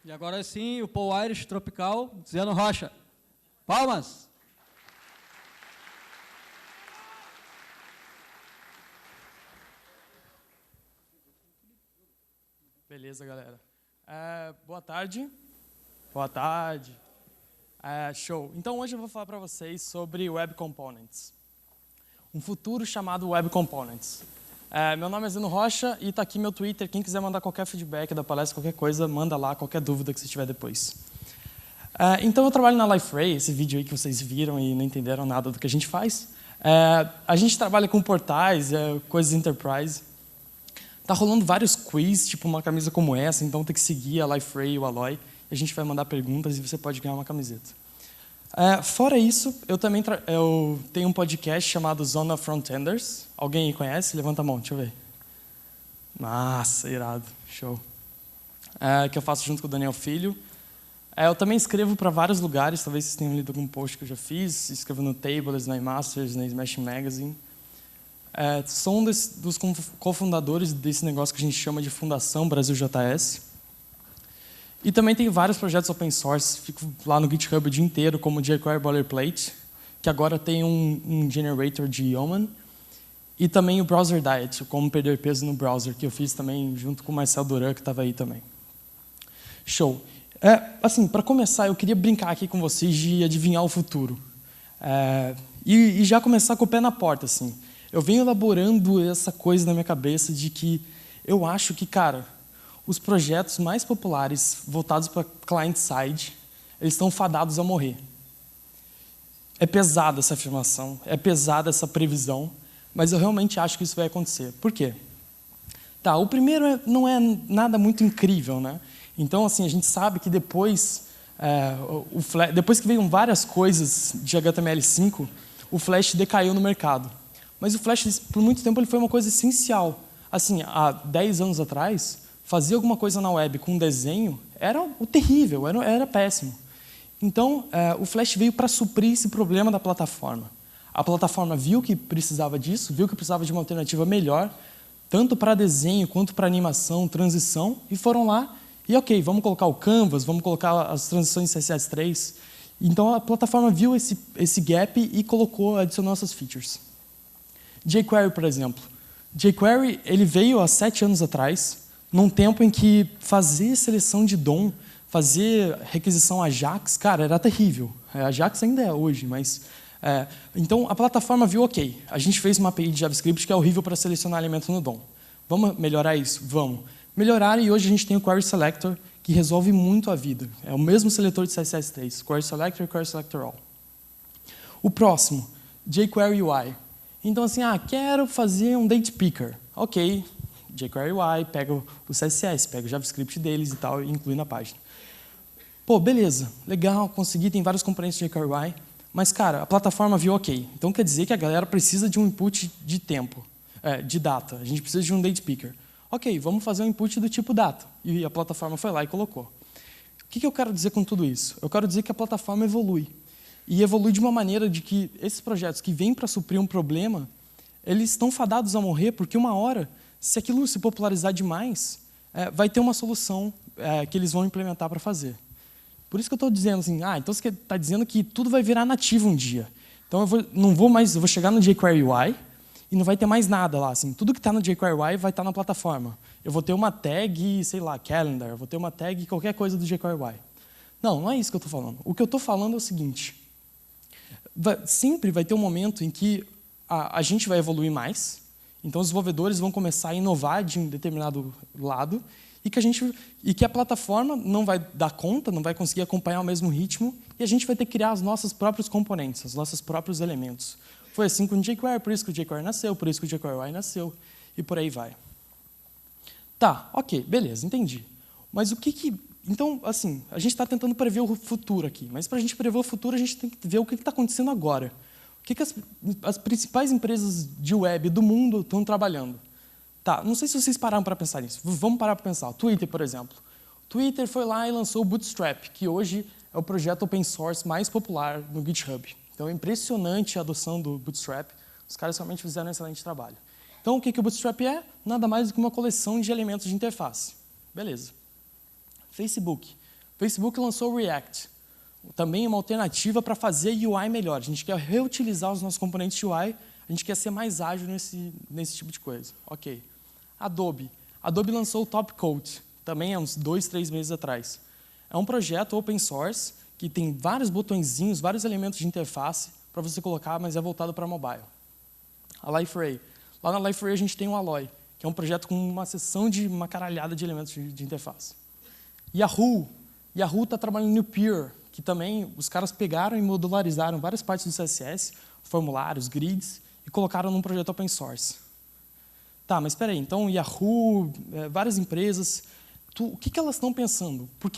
E agora sim, o Paul Irish Tropical, Ziano Rocha. Palmas! Beleza, galera. Boa tarde. Boa tarde. Show. Então, hoje eu vou falar para vocês sobre Web Components. Um futuro chamado Web Components. Meu nome é Zeno Rocha e está aqui meu Twitter. Quem quiser mandar qualquer feedback da palestra, qualquer coisa, manda lá, qualquer dúvida que você tiver depois. Então, eu trabalho na LifeRay, esse vídeo aí que vocês viram e não entenderam nada do que a gente faz. A gente trabalha com portais, coisas enterprise. Tá rolando vários quiz, tipo uma camisa como essa, então tem que seguir a LifeRay e o Aloy. A gente vai mandar perguntas e você pode ganhar uma camiseta. Fora isso, eu também tenho um podcast chamado Zona Frontenders. Alguém conhece? Levanta a mão, deixa eu ver. Nossa, irado, show. Que eu faço junto com o Daniel Filho. Eu também escrevo para vários lugares, talvez vocês tenham lido algum post que eu já fiz. Escrevo no Tables, na eMasters, na Smashing Magazine. Sou um dos cofundadores desse negócio que a gente chama de Fundação Brasil JS. E também tenho vários projetos open source, fico lá no GitHub o dia inteiro, como o jQuery Boilerplate, que agora tem um generator de Yeoman, e também o Browser Diet, como perder peso no browser, que eu fiz também junto com o Marcel Duran, que estava aí também. Show. Assim, para começar, eu queria brincar aqui com vocês de adivinhar o futuro. E já começar com o pé na porta, assim. Eu venho elaborando essa coisa na minha cabeça de que eu acho que, cara, os projetos mais populares voltados para client-side, eles estão fadados a morrer. É pesada essa afirmação, é pesada essa previsão, mas eu realmente acho que isso vai acontecer. Por quê? O primeiro não é nada muito incrível, né? Então, assim, a gente sabe que depois que veio várias coisas de HTML5, o Flash decaiu no mercado. Mas o Flash, por muito tempo, ele foi uma coisa essencial. Assim, há 10 anos atrás, fazer alguma coisa na web com desenho era o terrível, era péssimo. Então, o Flash veio para suprir esse problema da plataforma. A plataforma viu que precisava disso, viu que precisava de uma alternativa melhor, tanto para desenho quanto para animação, transição, e foram lá e, ok, vamos colocar o Canvas, vamos colocar as transições CSS3. Então, a plataforma viu esse gap e adicionou essas features. jQuery, por exemplo. jQuery ele veio há 7 anos atrás, num tempo em que fazer seleção de DOM, fazer requisição Ajax, cara, era terrível. Ajax ainda é hoje, mas... então, a plataforma viu, ok, a gente fez uma API de JavaScript que é horrível para selecionar elementos no DOM. Vamos melhorar isso? Vamos. Melhoraram e hoje a gente tem o Query Selector, que resolve muito a vida. É o mesmo seletor de CSS3, Query Selector e Query Selector All. O próximo, jQuery UI. Então, assim, quero fazer um date picker. Ok, jQuery UI, pega o CSS, pega o JavaScript deles e tal, e inclui na página. Pô, beleza, legal, consegui, tem vários componentes de jQuery UI, mas, cara, a plataforma viu ok. Então, quer dizer que a galera precisa de um input de tempo, de data. A gente precisa de um date picker. Ok, vamos fazer um input do tipo data. E a plataforma foi lá e colocou. O que eu quero dizer com tudo isso? Eu quero dizer que a plataforma evolui. E evolui de uma maneira de que esses projetos que vêm para suprir um problema, eles estão fadados a morrer, porque uma hora, se aquilo se popularizar demais, vai ter uma solução que eles vão implementar para fazer. Por isso que eu estou dizendo assim, então você está dizendo que tudo vai virar nativo um dia. Então eu vou chegar no jQuery UI e não vai ter mais nada lá. Assim, tudo que está no jQuery UI vai estar na plataforma. Eu vou ter uma tag, sei lá, calendar, eu vou ter uma tag qualquer coisa do jQuery UI. Não é isso que eu estou falando. O que eu estou falando é o seguinte. Sempre vai ter um momento em que a gente vai evoluir mais, então os desenvolvedores vão começar a inovar de um determinado lado e que a plataforma não vai dar conta, não vai conseguir acompanhar o mesmo ritmo e a gente vai ter que criar os nossos próprios componentes, os nossos próprios elementos. Foi assim com o jQuery, por isso que o jQuery nasceu, por isso que o jQuery UI nasceu e por aí vai. Ok, beleza, entendi. Mas então, assim, a gente está tentando prever o futuro aqui, mas para a gente prever o futuro, a gente tem que ver o que está acontecendo agora. O que as principais empresas de web do mundo estão trabalhando? Não sei se vocês pararam para pensar nisso. Vamos parar para pensar. O Twitter, por exemplo. O Twitter foi lá e lançou o Bootstrap, que hoje é o projeto open source mais popular no GitHub. Então, é impressionante a adoção do Bootstrap. Os caras realmente fizeram um excelente trabalho. Então, o que o Bootstrap é? Nada mais do que uma coleção de elementos de interface. Beleza. Facebook. Facebook lançou o React, também uma alternativa para fazer UI melhor. A gente quer reutilizar os nossos componentes de UI, a gente quer ser mais ágil nesse tipo de coisa. Ok. Adobe lançou o Topcoat, também há uns 2, 3 meses atrás. É um projeto open source que tem vários botõezinhos, vários elementos de interface para você colocar, mas é voltado para mobile. A Liferay. Lá na Liferay a gente tem o Alloy, que é um projeto com uma seção de uma caralhada de elementos de interface. Yahoo está trabalhando no Pure, que também os caras pegaram e modularizaram várias partes do CSS, formulários, grids, e colocaram num projeto open source. Tá, mas espera aí, então Yahoo, várias empresas, o que elas estão pensando? O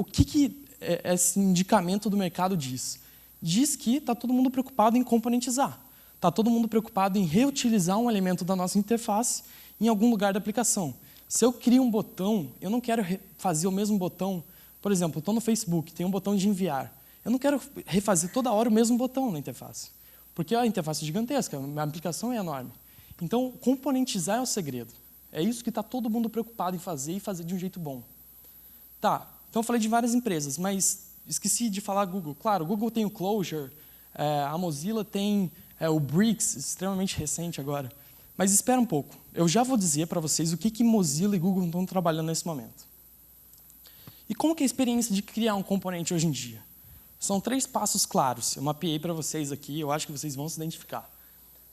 que esse indicamento do mercado diz? Diz que está todo mundo preocupado em componentizar. Está todo mundo preocupado em reutilizar um elemento da nossa interface em algum lugar da aplicação. Se eu crio um botão, eu não quero fazer o mesmo botão. Por exemplo, eu estou no Facebook, tem um botão de enviar. Eu não quero refazer toda hora o mesmo botão na interface, porque a interface é gigantesca, a aplicação é enorme. Então, componentizar é o segredo. É isso que está todo mundo preocupado em fazer e fazer de um jeito bom. Tá, então eu falei de várias empresas, mas esqueci de falar Google. Claro, o Google tem o Clojure, a Mozilla tem o Bricks, extremamente recente agora. Mas espera um pouco, eu já vou dizer para vocês o que Mozilla e Google estão trabalhando nesse momento. E como que é a experiência de criar um componente hoje em dia? São 3 passos claros, eu mapeei para vocês aqui, eu acho que vocês vão se identificar.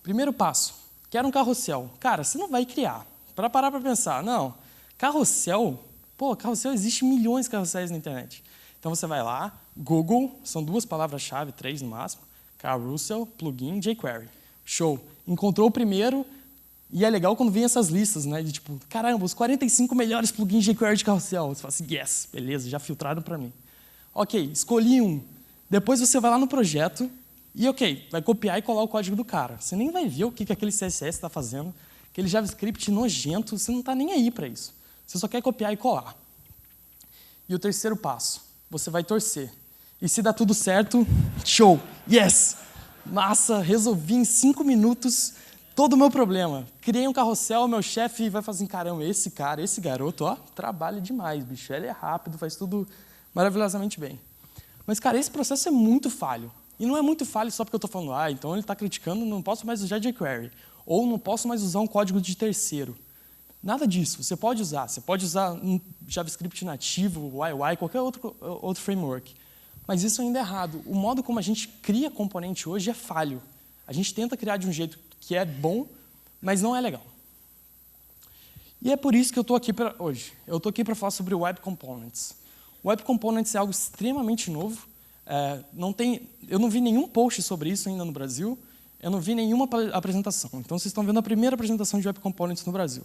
Primeiro passo, quero um carrossel. Cara, você não vai criar. Para parar para pensar, não, carrossel, carrossel existe milhões de carrosséis na internet. Então você vai lá, Google, são 2 palavras-chave, 3 no máximo, carousel, plugin, jQuery. Show. Encontrou o primeiro, e é legal quando vem essas listas, né, de tipo, caramba, os 45 melhores plugins jQuery de carrossel. Você fala assim, yes, beleza, já filtraram para mim. Ok, escolhi um. Depois você vai lá no projeto e, ok, vai copiar e colar o código do cara. Você nem vai ver o que aquele CSS está fazendo, aquele JavaScript nojento, você não está nem aí para isso. Você só quer copiar e colar. E o terceiro passo, você vai torcer. E se dá tudo certo, show, yes! Massa, resolvi em 5 minutos todo o meu problema. Criei um carrossel, meu chefe vai falar assim, caramba, esse cara, esse garoto, ó, trabalha demais, bicho. Ele é rápido, faz tudo maravilhosamente bem. Mas, cara, esse processo é muito falho. E não é muito falho só porque eu estou falando, então ele está criticando, não posso mais usar jQuery. Ou não posso mais usar um código de terceiro. Nada disso. Você pode usar um JavaScript nativo, YY, qualquer outro framework. Mas isso ainda é errado. O modo como a gente cria componente hoje é falho. A gente tenta criar de um jeito que é bom, mas não é legal. E é por isso que eu estou aqui hoje. Eu estou aqui para falar sobre Web Components. Web Components é algo extremamente novo. Eu não vi nenhum post sobre isso ainda no Brasil. Eu não vi nenhuma apresentação. Então, vocês estão vendo a primeira apresentação de Web Components no Brasil.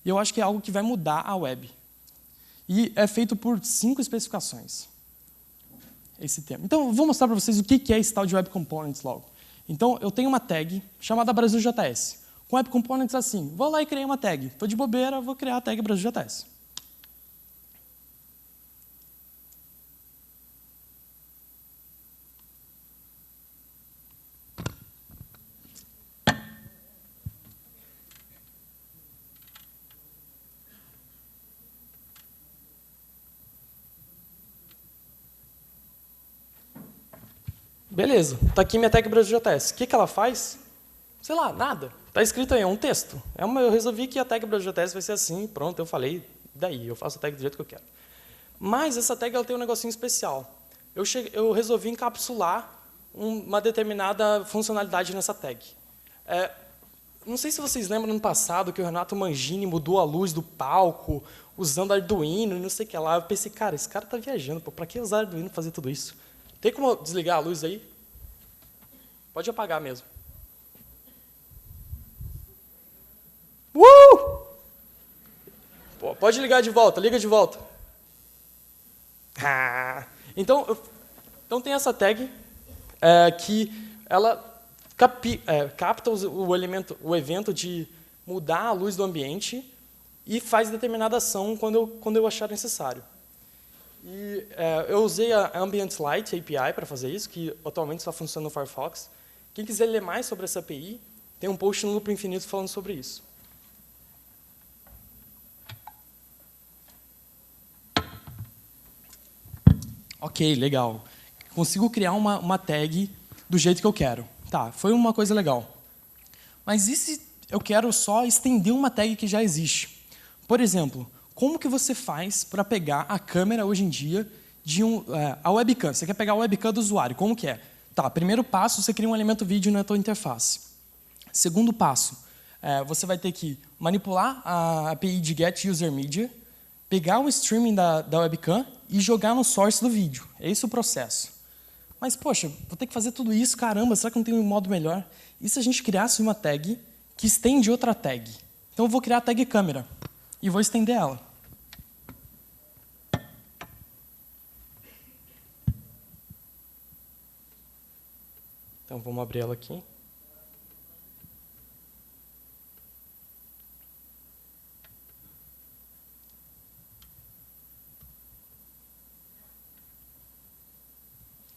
E eu acho que é algo que vai mudar a web. E é feito por 5 especificações, esse tema. Então, eu vou mostrar para vocês o que é esse tal de Web Components logo. Então, eu tenho uma tag chamada BrasilJS. Com Web Components assim, vou lá e criei uma tag. Estou de bobeira, vou criar a tag BrasilJS. Beleza, está aqui minha tag BrasilJS. O que ela faz? Sei lá, nada. Está escrito aí, é um texto. Eu resolvi que a tag BrasilJS vai ser assim, pronto, eu falei, daí, eu faço a tag do jeito que eu quero. Mas essa tag ela tem um negocinho especial. Eu resolvi encapsular uma determinada funcionalidade nessa tag. Não sei se vocês lembram no passado que o Renato Mangini mudou a luz do palco, usando Arduino e não sei o que lá. Eu pensei, cara, esse cara está viajando, para que usar Arduino para fazer tudo isso? Tem como desligar a luz aí? Pode apagar mesmo. Pode ligar de volta, liga de volta. Então tem essa tag que ela capta o evento de mudar a luz do ambiente e faz determinada ação quando eu achar necessário. E eu usei a Ambient Light API para fazer isso, que atualmente só funciona no Firefox. Quem quiser ler mais sobre essa API, tem um post no Loop Infinito falando sobre isso. Ok, legal. Consigo criar uma tag do jeito que eu quero. Tá, foi uma coisa legal. Mas e se eu quero só estender uma tag que já existe? Por exemplo, como que você faz para pegar a câmera hoje em dia de a webcam? Você quer pegar a webcam do usuário, como que é? Tá, primeiro passo, você cria um elemento vídeo na tua interface. Segundo passo, você vai ter que manipular a API de getUserMedia, pegar o streaming da webcam e jogar no source do vídeo. É esse o processo. Mas, poxa, vou ter que fazer tudo isso, caramba, será que não tem um modo melhor? E se a gente criasse uma tag que estende outra tag? Então, eu vou criar a tag câmera e vou estender ela. Então, vamos abrir ela aqui.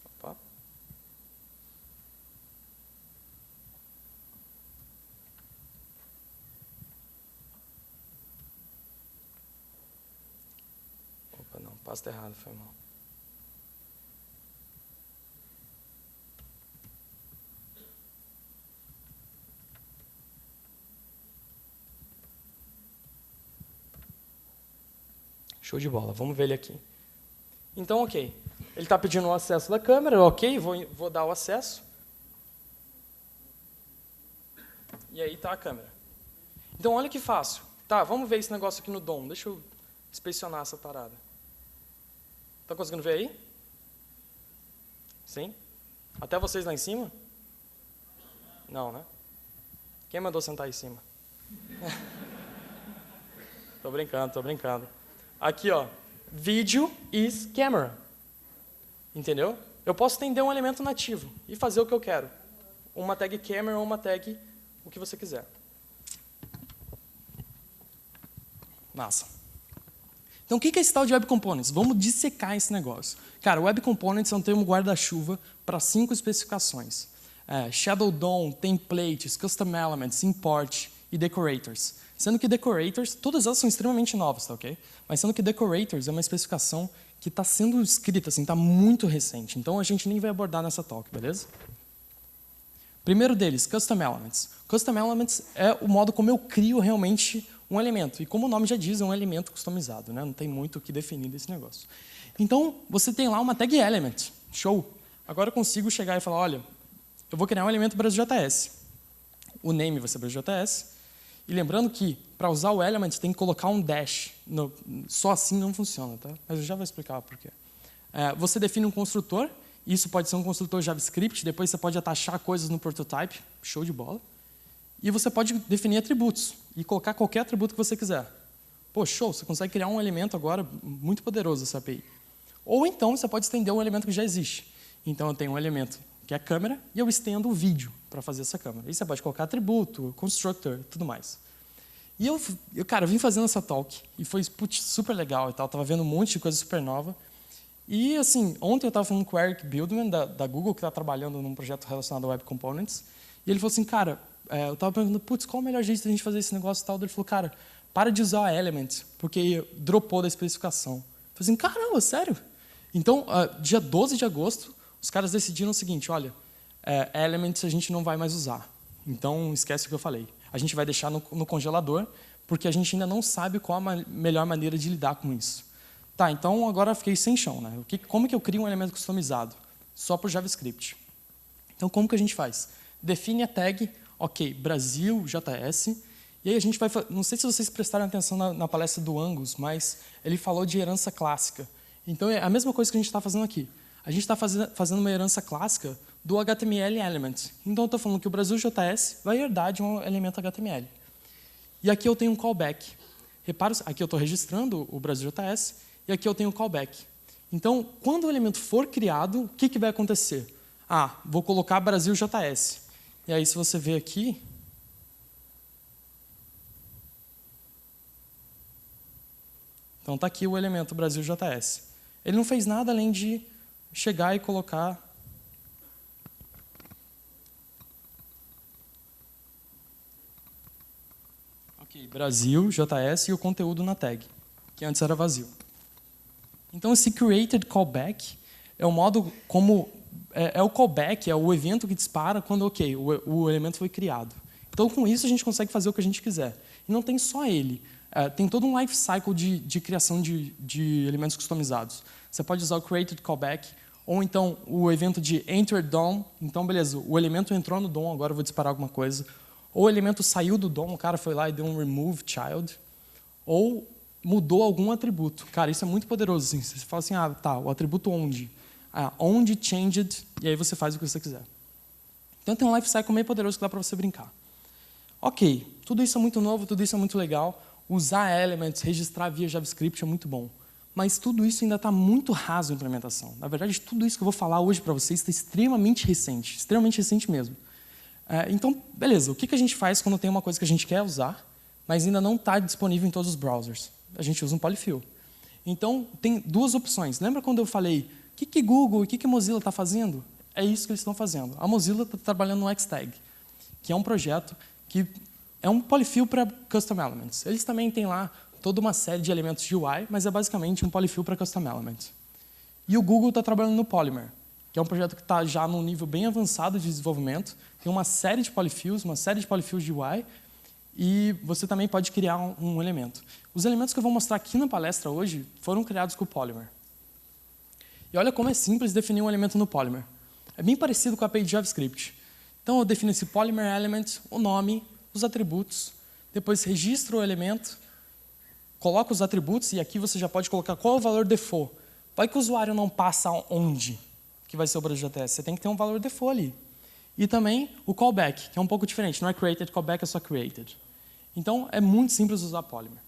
Opa. Opa, não, pasta errado, foi mal. Show de bola, vamos ver ele aqui. Então, ok. Ele está pedindo o acesso da câmera, ok, vou dar o acesso. E aí está a câmera. Então, olha que fácil. Tá, vamos ver esse negócio aqui no DOM. Deixa eu inspecionar essa parada. Estão conseguindo ver aí? Sim? Até vocês lá em cima? Não, né? Quem mandou sentar aí em cima? Tô brincando, tô brincando. Aqui, ó. Video is camera. Entendeu? Eu posso estender um elemento nativo e fazer o que eu quero. Uma tag camera ou uma tag o que você quiser. Massa. Então, o que é esse tal de Web Components? Vamos dissecar esse negócio. Cara, Web Components é um termo guarda-chuva para 5 especificações. Shadow DOM, Templates, Custom Elements, Import e Decorators. Sendo que Decorators, todas elas são extremamente novas, tá ok? Mas sendo que Decorators é uma especificação que está sendo escrita, assim, está muito recente. Então, a gente nem vai abordar nessa talk, beleza? Primeiro deles, Custom Elements. Custom Elements é o modo como eu crio realmente um elemento. E como o nome já diz, é um elemento customizado, né? Não tem muito o que definir desse negócio. Então, você tem lá uma tag element. Show! Agora eu consigo chegar e falar, olha, eu vou criar um elemento BrasilJS. O name vai ser BrasilJS. E lembrando que, para usar o element, tem que colocar um dash. Só assim não funciona, tá? Mas eu já vou explicar por quê. Você define um construtor. Isso pode ser um construtor JavaScript. Depois você pode atachar coisas no prototype. Show de bola. E você pode definir atributos e colocar qualquer atributo que você quiser. Pô, show, você consegue criar um elemento agora muito poderoso essa API. Ou então você pode estender um elemento que já existe. Então eu tenho um elemento que é a câmera e eu estendo o vídeo para fazer essa câmera. Aí você pode colocar atributo, constructor, tudo mais. E eu vim fazendo essa talk e foi super legal e tal. Tava vendo um monte de coisa super nova. E assim, ontem eu estava falando com o Eric Bildman da Google, que está trabalhando num projeto relacionado a Web Components. E ele falou assim, cara, eu estava perguntando, putz, qual o melhor jeito de a gente fazer esse negócio e tal? Ele falou, cara, para de usar Element, porque dropou da especificação. Eu falei assim, caramba, sério? Então, dia 12 de agosto, os caras decidiram o seguinte, olha, Elements a gente não vai mais usar. Então, esquece o que eu falei. A gente vai deixar no congelador, porque a gente ainda não sabe qual a melhor maneira de lidar com isso. Tá, então agora eu fiquei sem chão, né? Como que eu crio um elemento customizado? Só por JavaScript. Então, como que a gente faz? Define a tag, ok, BrasilJS, e aí a gente vai... Não sei se vocês prestaram atenção na palestra do Angus, mas ele falou de herança clássica. Então, é a mesma coisa que a gente está fazendo aqui. A gente está fazendo uma herança clássica do HTML element. Então, eu estou falando que o BrasilJS vai herdar de um elemento HTML. E aqui eu tenho um callback. Repara, aqui eu estou registrando o BrasilJS, e aqui eu tenho um callback. Então, quando o elemento for criado, o que vai acontecer? Vou colocar BrasilJS. E aí, se você ver aqui... Então, está aqui o elemento BrasilJS. Ele não fez nada além de chegar e colocar... BrasilJS e o conteúdo na tag, que antes era vazio. Então, esse created callback é o modo como é o callback, é o evento que dispara quando o elemento foi criado. Então, com isso, a gente consegue fazer o que a gente quiser. E não tem só ele. Tem todo um life cycle de criação de elementos customizados. Você pode usar o created callback, ou então o evento de enter DOM. Então, beleza, o elemento entrou no DOM, agora eu vou disparar alguma coisa. Ou o elemento saiu do DOM, o cara foi lá e deu um remove child. Ou mudou algum atributo. Cara, isso é muito poderoso. Assim. Você fala assim, tá, o atributo onde. Onde changed, e aí você faz o que você quiser. Então tem um lifecycle meio poderoso que dá para você brincar. Ok, tudo isso é muito novo, tudo isso é muito legal. Usar elements, registrar via JavaScript é muito bom. Mas tudo isso ainda está muito raso em implementação. Na verdade, tudo isso que eu vou falar hoje para vocês está extremamente recente mesmo. Então, beleza, o que a gente faz quando tem uma coisa que a gente quer usar, mas ainda não está disponível em todos os browsers? A gente usa um polyfill. Então, tem duas opções. Lembra quando eu falei o que Google e o que Mozilla está fazendo? É isso que eles estão fazendo. A Mozilla está trabalhando no Xtag, que é um projeto que é um polyfill para custom elements. Eles também têm lá toda uma série de elementos de UI, mas é basicamente um polyfill para custom elements. E o Google está trabalhando no Polymer, que é um projeto que está já num nível bem avançado de desenvolvimento. Tem uma série de polyfills, de UI, e você também pode criar um elemento. Os elementos que eu vou mostrar aqui na palestra hoje foram criados com o Polymer. E olha como é simples definir um elemento no Polymer. É bem parecido com a API de JavaScript. Então, eu defino esse Polymer Element, o nome, os atributos, depois registro o elemento, coloco os atributos, e aqui você já pode colocar qual é o valor default. Vai que o usuário não passa onde que vai ser o Obras.js. Você tem que ter um valor default ali. E também o callback, que é um pouco diferente. Não é created callback, é só created. Então, é muito simples usar Polymer.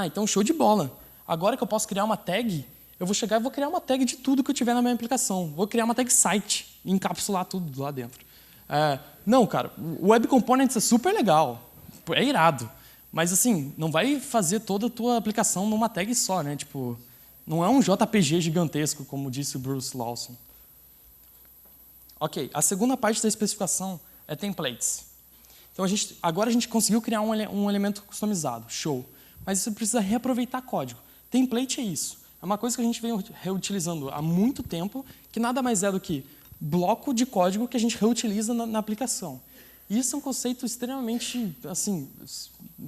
Então show de bola. Agora que eu posso criar uma tag, eu vou chegar e vou criar uma tag de tudo que eu tiver na minha aplicação. Vou criar uma tag site e encapsular tudo lá dentro. Não, cara, o Web Components é super legal. É irado. Mas, assim, não vai fazer toda a tua aplicação numa tag só, né? Tipo, não é um JPG gigantesco, como disse o Bruce Lawson. Ok, a segunda parte da especificação é templates. Então, agora a gente conseguiu criar um elemento customizado. Show. Mas você precisa reaproveitar código. Template é isso. É uma coisa que a gente vem reutilizando há muito tempo, que nada mais é do que bloco de código que a gente reutiliza na aplicação. E isso é um conceito extremamente, assim,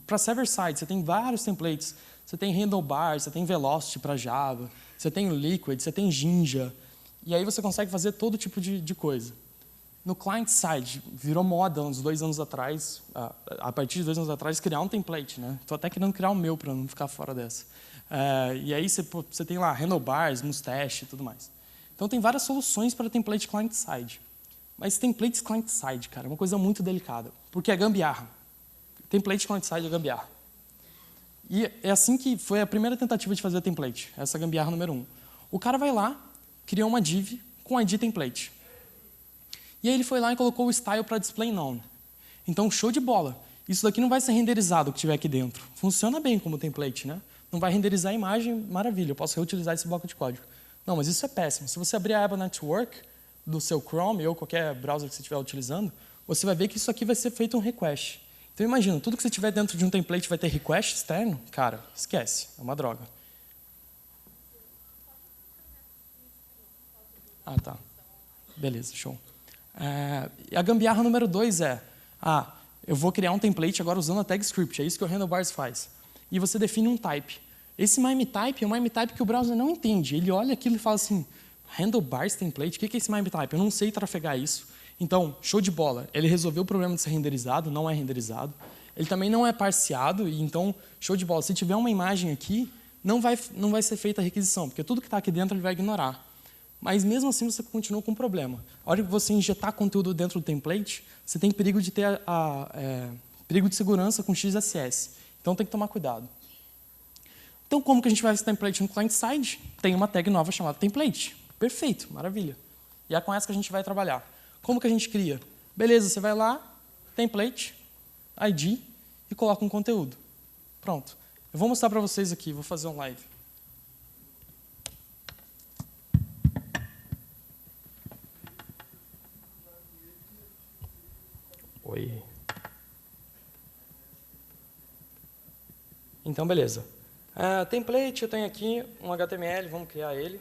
para server-side. Você tem vários templates. Você tem handlebar, você tem velocity para Java, você tem liquid, você tem Jinja. E aí você consegue fazer todo tipo de coisa. No client-side, virou moda uns 2 anos atrás, a partir de 2 anos atrás, criar um template. Estou até querendo criar o meu para não ficar fora dessa. E aí você tem lá handlebars, mustache e tudo mais. Então tem várias soluções para template client-side. Mas templates client-side, cara, é uma coisa muito delicada, porque é gambiarra. Template client-side é gambiarra. E é assim que foi a primeira tentativa de fazer template, essa gambiarra número 1. O cara vai lá, criou uma div com ID template. E aí ele foi lá e colocou o style para display none. Então, show de bola. Isso daqui não vai ser renderizado o que tiver aqui dentro. Funciona bem como template, né? Não vai renderizar a imagem, maravilha, eu posso reutilizar esse bloco de código. Não, mas isso é péssimo. Se você abrir a aba Network do seu Chrome ou qualquer browser que você estiver utilizando, você vai ver que isso aqui vai ser feito um request. Então, imagina, tudo que você tiver dentro de um template vai ter request externo? Cara, esquece, é uma droga. Tá. Beleza, show. A gambiarra número 2 eu vou criar um template agora usando a tag script, é isso que o handlebars faz. E você define um type. Esse MIME type é um MIME type que o browser não entende. Ele olha aquilo e fala assim, handlebars template, o que é esse MIME type? Eu não sei trafegar isso. Então, show de bola. Ele resolveu o problema de ser renderizado, não é renderizado. Ele também não é parseado, e então, show de bola. Se tiver uma imagem aqui, não vai ser feita a requisição, porque tudo que está aqui dentro ele vai ignorar. Mas mesmo assim você continua com um problema. A hora que você injetar conteúdo dentro do template, você tem perigo de ter perigo de segurança com XSS. Então tem que tomar cuidado. Então como que a gente vai fazer esse template no client-side? Tem uma tag nova chamada template. Perfeito, maravilha. E é com essa que a gente vai trabalhar. Como que a gente cria? Beleza, você vai lá, template, ID, e coloca um conteúdo. Pronto. Eu vou mostrar para vocês aqui, vou fazer um live. Oi. Então, beleza. Template, eu tenho aqui um HTML, vamos criar ele.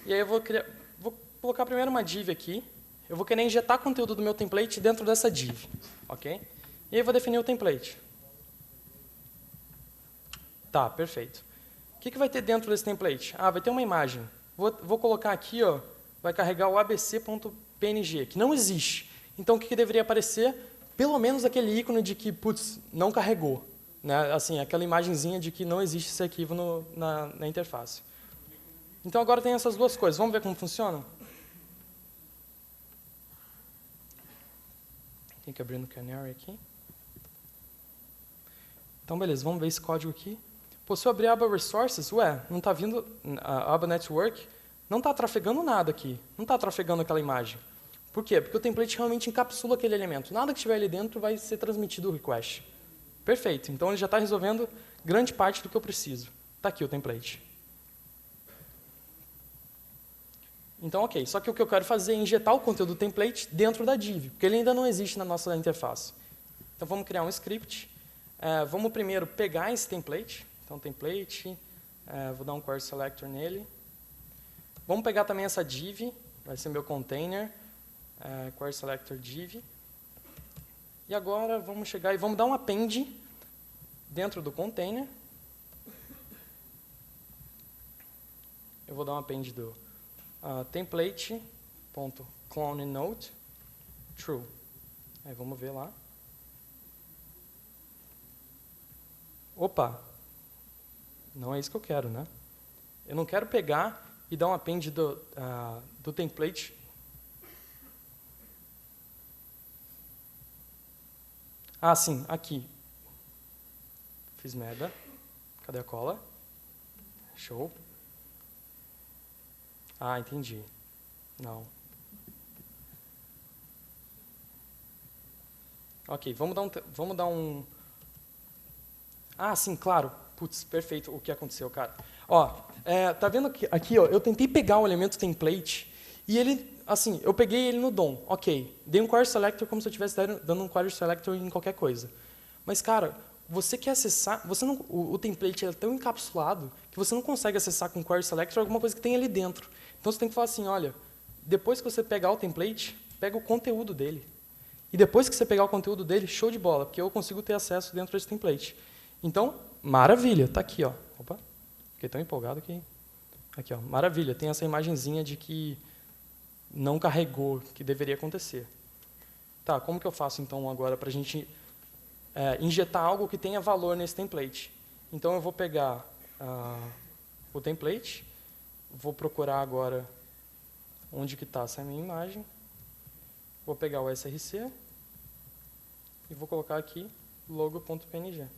E aí eu vou colocar primeiro uma div aqui. Eu vou querer injetar conteúdo do meu template dentro dessa div. Ok? E aí eu vou definir o template. Tá, perfeito. O que vai ter dentro desse template? Ah, vai ter uma imagem. Vou colocar aqui, ó, vai carregar o abc.png, que não existe. Então, o que deveria aparecer? Pelo menos aquele ícone de que, putz, não carregou. Né? Assim, aquela imagenzinha de que não existe esse arquivo na interface. Então, agora tem essas duas coisas. Vamos ver como funciona? Tem que abrir no Canary aqui. Então, beleza, vamos ver esse código aqui. Pô, se eu abrir a aba Resources, não está vindo, a aba Network, não está trafegando nada aqui. Não está trafegando aquela imagem. Por quê? Porque o template realmente encapsula aquele elemento. Nada que estiver ali dentro vai ser transmitido o request. Perfeito. Então, ele já está resolvendo grande parte do que eu preciso. Está aqui o template. Então, ok. Só que o que eu quero fazer é injetar o conteúdo do template dentro da div, porque ele ainda não existe na nossa interface. Então, vamos criar um script. Vamos primeiro pegar esse template. Então, template, vou dar um query selector nele. Vamos pegar também essa div, vai ser meu container, query selector div. E agora vamos chegar e vamos dar um append dentro do container. Eu vou dar um append do template.cloneNode true. Aí vamos ver lá. Opa! Não é isso que eu quero, né? Eu não quero pegar e dar um append do template. Ah, sim, aqui. Fiz merda. Cadê a cola? Show. Ah, entendi. Não. Ok, vamos dar um... Ah, sim, claro. Putz, perfeito o que aconteceu, cara. Ó, tá vendo aqui, ó, eu tentei pegar o elemento template e ele, assim, eu peguei ele no DOM, ok. Dei um query selector como se eu estivesse dando um query selector em qualquer coisa. Mas, cara, você quer acessar, o template é tão encapsulado que você não consegue acessar com query selector alguma coisa que tem ali dentro. Então, você tem que falar assim, olha, depois que você pegar o template, pega o conteúdo dele. E depois que você pegar o conteúdo dele, show de bola, porque eu consigo ter acesso dentro desse template. Então, maravilha, está aqui, ó. Opa, fiquei tão empolgado que... Aqui, ó, maravilha, tem essa imagenzinha de que não carregou, que deveria acontecer. Tá, como que eu faço, então, agora, para a gente injetar algo que tenha valor nesse template? Então, eu vou pegar o template, vou procurar agora onde que está essa minha imagem, vou pegar o src e vou colocar aqui logo.png.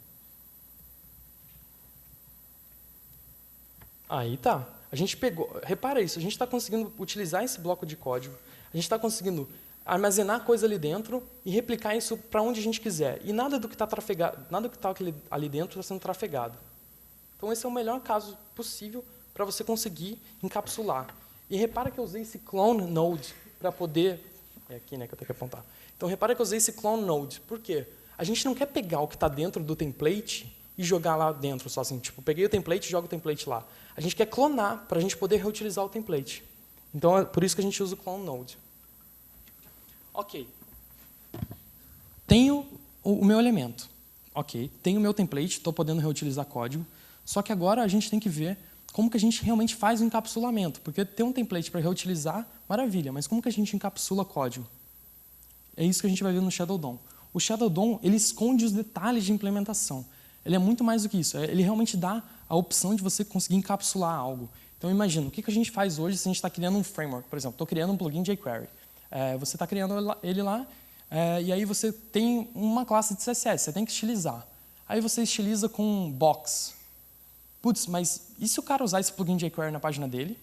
Aí tá. A gente pegou, repara isso, a gente está conseguindo utilizar esse bloco de código, a gente está conseguindo armazenar coisa ali dentro e replicar isso para onde a gente quiser. E nada do que está trafegado, nada do que está ali dentro está sendo trafegado. Então esse é o melhor caso possível para você conseguir encapsular. E repara que eu usei esse clone node para poder... É aqui, né, que eu tenho que apontar. Então repara que eu usei esse clone node. Por quê? A gente não quer pegar o que está dentro do template e jogar lá dentro, só assim, tipo, peguei o template e jogo o template lá. A gente quer clonar para a gente poder reutilizar o template. Então, é por isso que a gente usa o clone node. Ok. Tenho o meu elemento. Ok. Tenho o meu template, estou podendo reutilizar código. Só que agora a gente tem que ver como que a gente realmente faz o encapsulamento. Porque ter um template para reutilizar, maravilha, mas como que a gente encapsula código? É isso que a gente vai ver no Shadow DOM. O Shadow DOM, ele esconde os detalhes de implementação. Ele é muito mais do que isso. Ele realmente dá a opção de você conseguir encapsular algo. Então, imagina, o que a gente faz hoje se a gente está criando um framework? Por exemplo, estou criando um plugin jQuery. Você está criando ele lá, e aí você tem uma classe de CSS, você tem que estilizar. Aí você estiliza com box. Putz, mas e se o cara usar esse plugin jQuery na página dele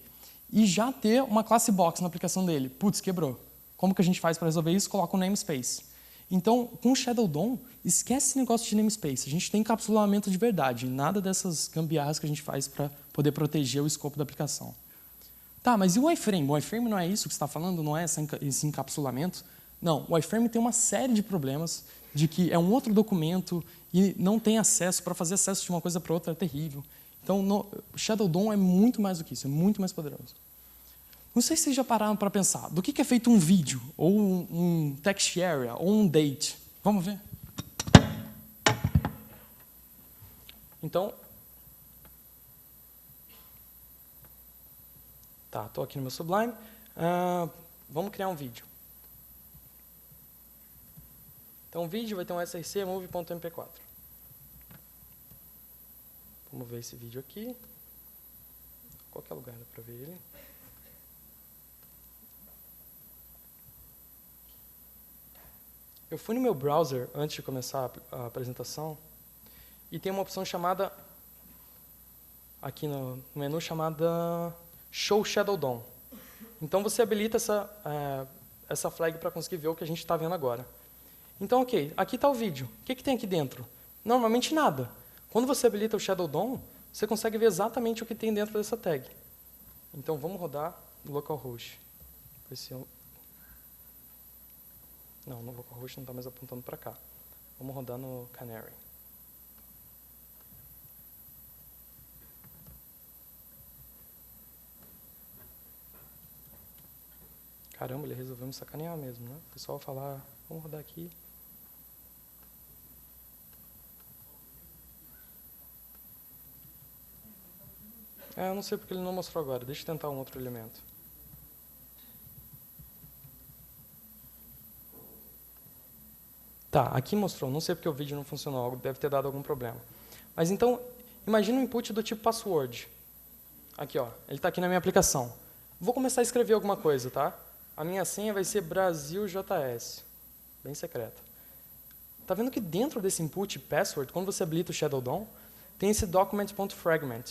e já ter uma classe box na aplicação dele? Putz, quebrou. Como que a gente faz para resolver isso? Coloca um namespace. Então, com o Shadow DOM, esquece esse negócio de namespace. A gente tem encapsulamento de verdade, nada dessas gambiarras que a gente faz para poder proteger o escopo da aplicação. Tá, mas e o iframe? O iframe não é isso que você está falando? Não é esse encapsulamento? Não, o iframe tem uma série de problemas de que é um outro documento e não tem acesso, para fazer acesso de uma coisa para outra é terrível. Então, o Shadow DOM é muito mais do que isso, é muito mais poderoso. Não sei se vocês já pararam para pensar, do que é feito um vídeo, ou um text area, ou um date? Vamos ver? Então, tá, estou aqui no meu Sublime. Vamos criar um vídeo. Então, o vídeo vai ter um src move.mp4. Vamos ver esse vídeo aqui. Qualquer lugar dá para ver ele. Eu fui no meu browser antes de começar a apresentação e tem uma opção chamada, aqui no menu, chamada Show Shadow DOM. Então você habilita essa flag para conseguir ver o que a gente está vendo agora. Então, ok, aqui está o vídeo. O que tem aqui dentro? Normalmente nada. Quando você habilita o Shadow DOM, você consegue ver exatamente o que tem dentro dessa tag. Então vamos rodar no localhost. Não, no localhost não está mais apontando para cá. Vamos rodar no Canary. Caramba, ele resolveu me sacanear mesmo, né? O pessoal falar, vamos rodar aqui. Eu não sei porque ele não mostrou agora. Deixa eu tentar um outro elemento. Tá, aqui mostrou. Não sei porque o vídeo não funcionou. Deve ter dado algum problema. Mas então, imagina um input do tipo password. Aqui, ó. Ele está aqui na minha aplicação. Vou começar a escrever alguma coisa, tá? A minha senha vai ser BrasilJS. Bem secreta. Tá vendo que dentro desse input password, quando você habilita o Shadow DOM, tem esse document.fragment.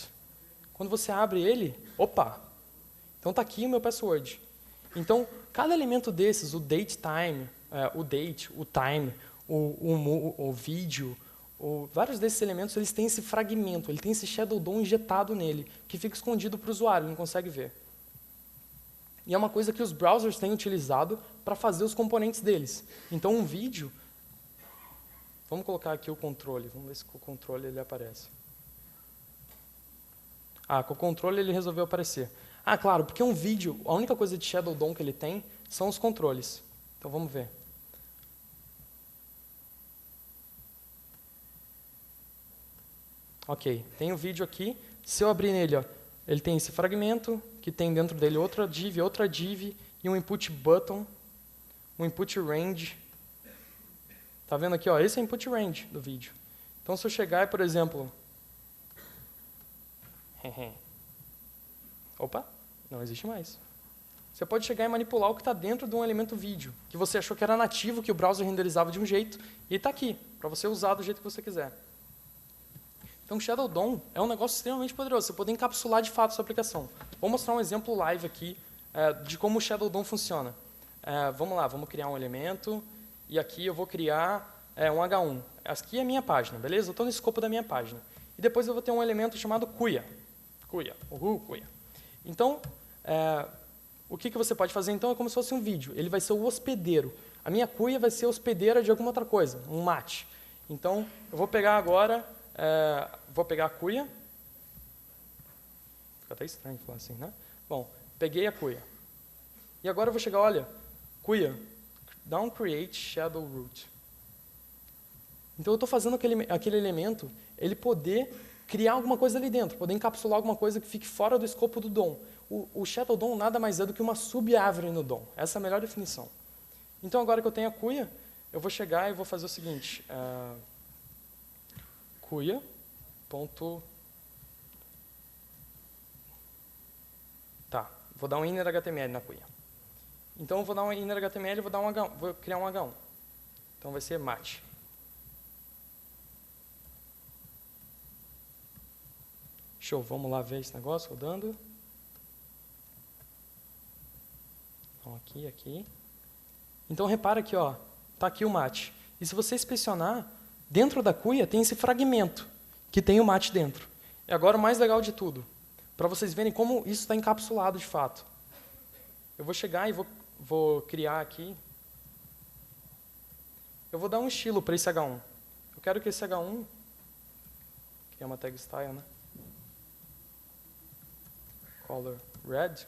Quando você abre ele, opa! Então tá aqui o meu password. Então, cada elemento desses, o date time, o date, o time, o vídeo, vários desses elementos, eles têm esse fragmento, ele tem esse Shadow DOM injetado nele, que fica escondido para o usuário, ele não consegue ver. E é uma coisa que os browsers têm utilizado para fazer os componentes deles. Então, um vídeo... Vamos colocar aqui o controle, vamos ver se com o controle ele aparece. Com o controle ele resolveu aparecer. Claro, porque um vídeo, a única coisa de Shadow DOM que ele tem são os controles. Então, vamos ver. Ok, tem o vídeo aqui. Se eu abrir nele, ó, ele tem esse fragmento, que tem dentro dele outra div e um input button, um input range. Tá vendo aqui? Ó, esse é o input range do vídeo. Então, se eu chegar e, por exemplo... Opa, não existe mais. Você pode chegar e manipular o que está dentro de um elemento vídeo, que você achou que era nativo, que o browser renderizava de um jeito, e está aqui, para você usar do jeito que você quiser. Então, Shadow DOM é um negócio extremamente poderoso. Você pode encapsular de fato a sua aplicação. Vou mostrar um exemplo live aqui de como o Shadow DOM funciona. Vamos lá, vamos criar um elemento, e aqui eu vou criar um H1. Aqui é a minha página, beleza? Eu estou no escopo da minha página. E depois eu vou ter um elemento chamado cuia. Cuia. Então, o que você pode fazer então é como se fosse um vídeo. Ele vai ser o hospedeiro. A minha cuia vai ser hospedeira de alguma outra coisa, um mate. Então, eu vou pegar agora, vou pegar a cuia. Fica até estranho falar assim, né? Bom, peguei a cuia. E agora eu vou chegar, olha, cuia, down create shadow root. Então eu estou fazendo aquele elemento, ele poder criar alguma coisa ali dentro, poder encapsular alguma coisa que fique fora do escopo do DOM. O Shadow DOM nada mais é do que uma sub-árvore no DOM. Essa é a melhor definição. Então, agora que eu tenho a cuia, eu vou chegar e vou fazer o seguinte. Cuia. Tá, vou dar um inner HTML na cuia. Então, eu vou dar um inner HTML e vou criar um H1. Então, vai ser mate. Show, vamos lá ver esse negócio rodando. Então, aqui. Então, repara aqui, ó, tá aqui o mate. E se você inspecionar, dentro da cuia tem esse fragmento, que tem o mate dentro. E agora o mais legal de tudo, para vocês verem como isso está encapsulado de fato. Eu vou chegar e vou criar aqui. Eu vou dar um estilo para esse H1. Eu quero que esse H1, que é uma tag style, né? Color red.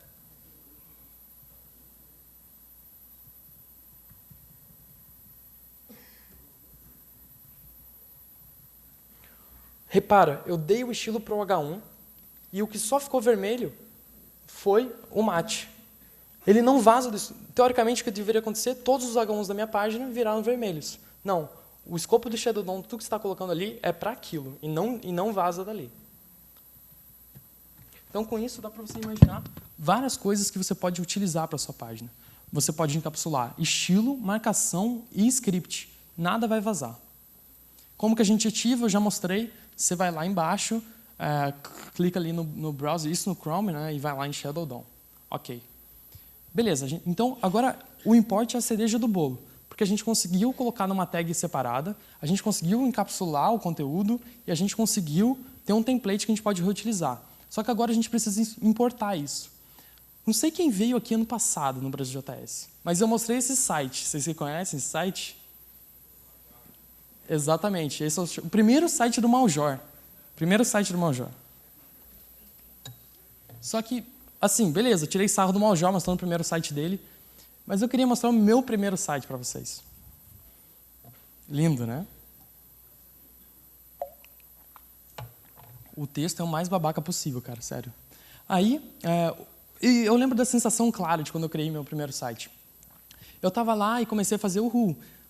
repara, eu dei o estilo para o H1 e o que só ficou vermelho foi o mate. Ele não vaza disso. Teoricamente, o que deveria acontecer, todos os H1s da minha página viraram vermelhos. Não, o escopo do Shadow DOM, tudo que você está colocando ali, é para aquilo, e não vaza dali. Então, com isso, dá para você imaginar várias coisas que você pode utilizar para a sua página. Você pode encapsular estilo, marcação e script. Nada vai vazar. Como que a gente ativa? Eu já mostrei. Você vai lá embaixo, clica ali no browser, isso no Chrome, né, e vai lá em Shadow DOM. Ok. Beleza. Então, agora, o import é a cereja do bolo. Porque a gente conseguiu colocar numa tag separada, a gente conseguiu encapsular o conteúdo e a gente conseguiu ter um template que a gente pode reutilizar. Só que agora a gente precisa importar isso. Não sei quem veio aqui ano passado no Brasil JS, mas eu mostrei esse site. Vocês conhecem esse site? Exatamente. Esse é o primeiro site do Maljor. Primeiro site do Maljor. Só que, assim, beleza, tirei sarro do Maljor mostrando o primeiro site dele, mas eu queria mostrar o meu primeiro site para vocês. Lindo, né? O texto é o mais babaca possível, cara, sério. Aí, eu lembro da sensação clara de quando eu criei meu primeiro site. Eu estava lá e comecei a fazer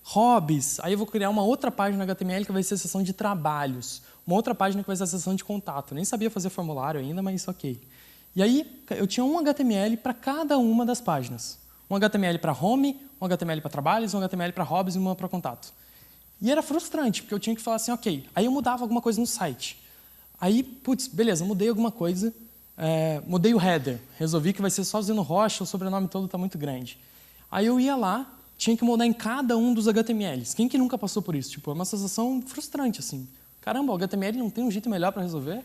hobbies, aí eu vou criar uma outra página no HTML que vai ser a seção de trabalhos, uma outra página que vai ser a seção de contato. Eu nem sabia fazer formulário ainda, mas ok. E aí, eu tinha um HTML para cada uma das páginas. Um HTML para home, um HTML para trabalhos, um HTML para hobbies e uma para contato. E era frustrante, porque eu tinha que falar assim, ok, aí eu mudava alguma coisa no site. Aí, putz, beleza, mudei alguma coisa, mudei o header, resolvi que vai ser só Zeno Rocha, o sobrenome todo está muito grande. Aí eu ia lá, tinha que mudar em cada um dos HTMLs. Quem que nunca passou por isso? Tipo, é uma sensação frustrante, assim. Caramba, o HTML não tem um jeito melhor para resolver?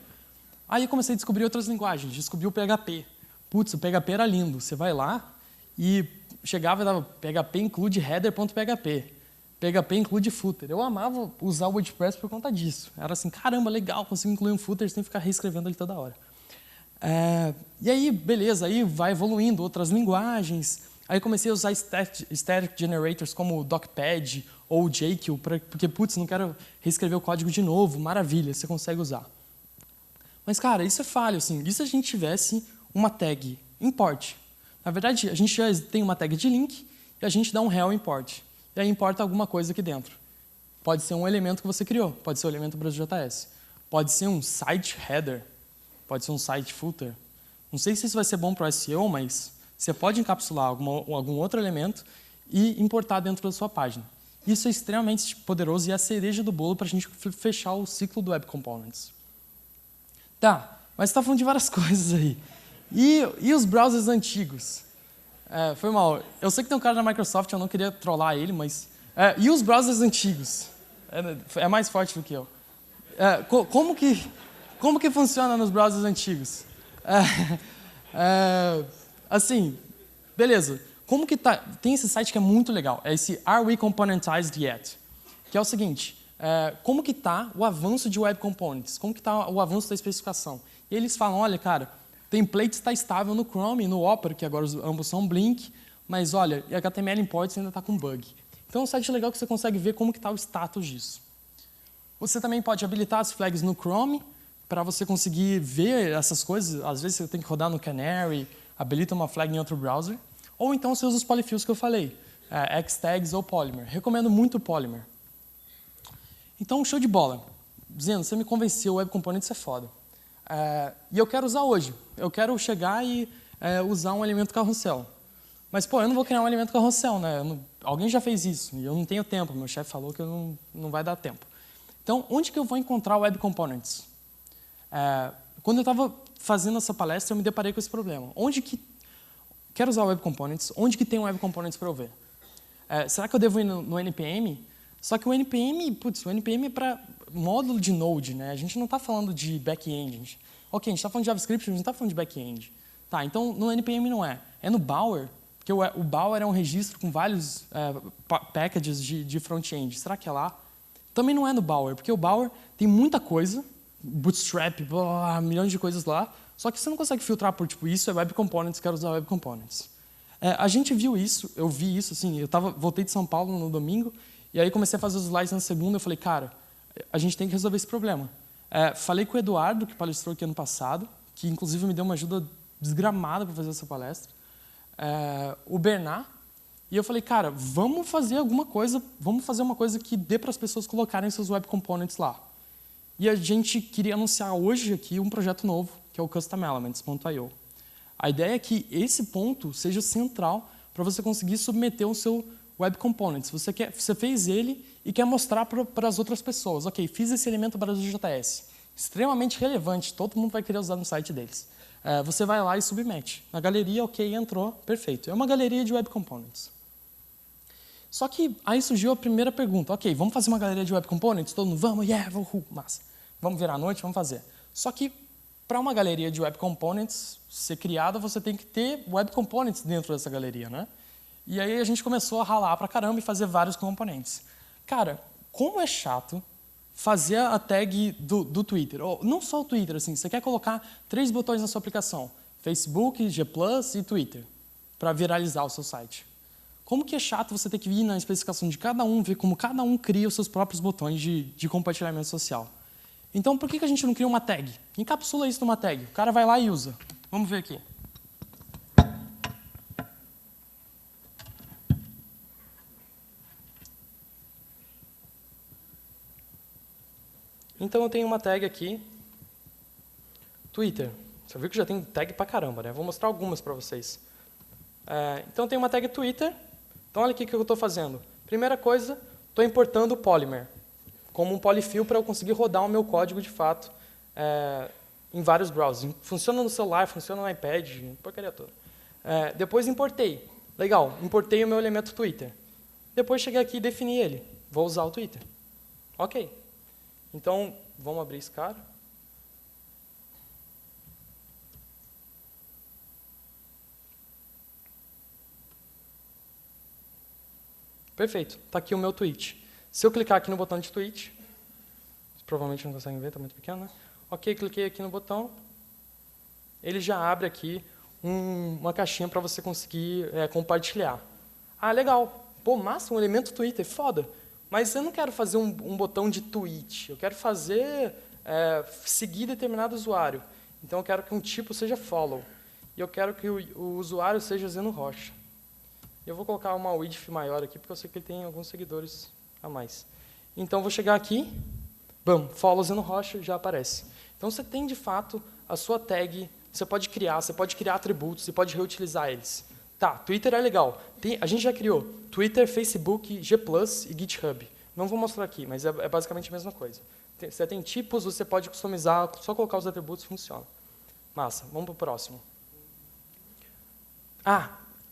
Aí eu comecei a descobrir outras linguagens, descobri o PHP. Putz, o PHP era lindo. Você vai lá e chegava e dava PHP include header.php. PHP include footer. Eu amava usar o WordPress por conta disso. Era assim, caramba, legal, consigo incluir um footer sem ficar reescrevendo ele toda hora. E aí, beleza, aí vai evoluindo outras linguagens. Aí comecei a usar static generators como o DocPad ou o Jekyll, porque, putz, não quero reescrever o código de novo. Maravilha, você consegue usar. Mas, cara, isso é falho, assim. E se a gente tivesse uma tag import? Na verdade, a gente já tem uma tag de link e a gente dá um rel import. E aí importa alguma coisa aqui dentro. Pode ser um elemento que você criou, pode ser um elemento Brasil.js, pode ser um site header, pode ser um site footer. Não sei se isso vai ser bom para o SEO, mas você pode encapsular algum outro elemento e importar dentro da sua página. Isso é extremamente poderoso e é a cereja do bolo para a gente fechar o ciclo do Web Components. Tá, mas você está falando de várias coisas aí. E os browsers antigos? Foi mal. Eu sei que tem um cara da Microsoft, eu não queria trollar ele, mas... e os browsers antigos? É mais forte do que eu. Como que funciona nos browsers antigos? Assim, beleza. Como que tá? Tem esse site que é muito legal. É esse Are We Componentized Yet? Que é o seguinte, como que está o avanço de Web Components? Como que está o avanço da especificação? E eles falam, olha, cara, template está estável no Chrome e no Opera, que agora ambos são Blink, mas olha, HTML imports ainda está com bug. Então é um site legal que você consegue ver como que está o status disso. Você também pode habilitar as flags no Chrome para você conseguir ver essas coisas. Às vezes você tem que rodar no Canary, habilita uma flag em outro browser. Ou então você usa os polyfills que eu falei, Xtags ou Polymer. Recomendo muito o Polymer. Então, show de bola. Zeno, você me convenceu, o Web Components é foda. E eu quero usar hoje. Eu quero chegar e usar um elemento carrossel. Mas, pô, eu não vou criar um elemento carrossel, né? Alguém já fez isso e eu não tenho tempo. Meu chefe falou que não vai dar tempo. Então, onde que eu vou encontrar Web Components? Quando eu estava fazendo essa palestra, eu me deparei com esse problema. Quero usar Web Components, onde que tem um Web Components para eu ver? Será que eu devo ir no NPM? Só que o NPM é para módulo de Node, né? A gente não está falando de back-end. Ok, a gente está falando de JavaScript, a gente não está falando de back-end. Tá, então no NPM não é. É no Bower, porque o Bower é um registro com vários packages de front-end. Será que é lá? Também não é no Bower, porque o Bower tem muita coisa, Bootstrap, milhões de coisas lá, só que você não consegue filtrar por, tipo, isso é Web Components, quero usar Web Components. A gente viu isso, eu vi isso, assim, voltei de São Paulo no domingo, e aí comecei a fazer os slides na segunda, eu falei, cara, a gente tem que resolver esse problema. Falei com o Eduardo, que palestrou aqui ano passado, que inclusive me deu uma ajuda desgramada para fazer essa palestra. O Bernard. E eu falei, cara, vamos fazer uma coisa que dê para as pessoas colocarem seus web components lá. E a gente queria anunciar hoje aqui um projeto novo, que é o Custom Elements.io. A ideia é que esse ponto seja central para você conseguir submeter o seu web components. Você fez ele e quer mostrar para as outras pessoas. Ok, fiz esse elemento Brasil.js. Extremamente relevante, todo mundo vai querer usar no site deles. Você vai lá e submete. Na galeria, ok, entrou, perfeito. É uma galeria de web components. Só que aí surgiu a primeira pergunta. Ok, vamos fazer uma galeria de web components? Todo mundo, vamos, massa. Vamos virar a noite, vamos fazer. Só que para uma galeria de web components ser criada, você tem que ter web components dentro dessa galeria, né? E aí a gente começou a ralar pra caramba e fazer vários componentes. Cara, como é chato fazer a tag do Twitter. Ou, não só o Twitter, assim, você quer colocar 3 botões na sua aplicação. Facebook, G+, e Twitter, para viralizar o seu site. Como que é chato você ter que ir na especificação de cada um, ver como cada um cria os seus próprios botões de compartilhamento social. Então, por que a gente não cria uma tag? Encapsula isso numa tag. O cara vai lá e usa. Vamos ver aqui. Então, eu tenho uma tag aqui. Twitter. Você viu que já tem tag pra caramba, né? Vou mostrar algumas para vocês. Então, eu tenho uma tag Twitter. Então, olha aqui o que eu estou fazendo. Primeira coisa, estou importando o Polymer como um polyfill para eu conseguir rodar o meu código de fato em vários browsers. Funciona no celular, funciona no iPad, porcaria toda. Depois importei. Legal, importei o meu elemento Twitter. Depois cheguei aqui e defini ele. Vou usar o Twitter. Ok. Então, vamos abrir esse cara. Perfeito, está aqui o meu tweet. Se eu clicar aqui no botão de tweet, provavelmente não conseguem ver, está muito pequeno, né? Ok, cliquei aqui no botão, ele já abre aqui uma caixinha para você conseguir compartilhar. Ah, legal. Pô, massa, um elemento Twitter, foda. Mas eu não quero fazer um botão de tweet, eu quero seguir determinado usuário. Então eu quero que um tipo seja follow. E eu quero que o usuário seja Zeno Rocha. Eu vou colocar uma width maior aqui, porque eu sei que ele tem alguns seguidores a mais. Então, vou chegar aqui, bam, follow Zeno Rocha, já aparece. Então, você tem, de fato, a sua tag, você pode criar atributos, você pode reutilizar eles. Tá, Twitter é legal. A gente já criou Twitter, Facebook, G+, e GitHub. Não vou mostrar aqui, mas é basicamente a mesma coisa. Você tem tipos, você pode customizar, só colocar os atributos funciona. Massa, vamos para o próximo.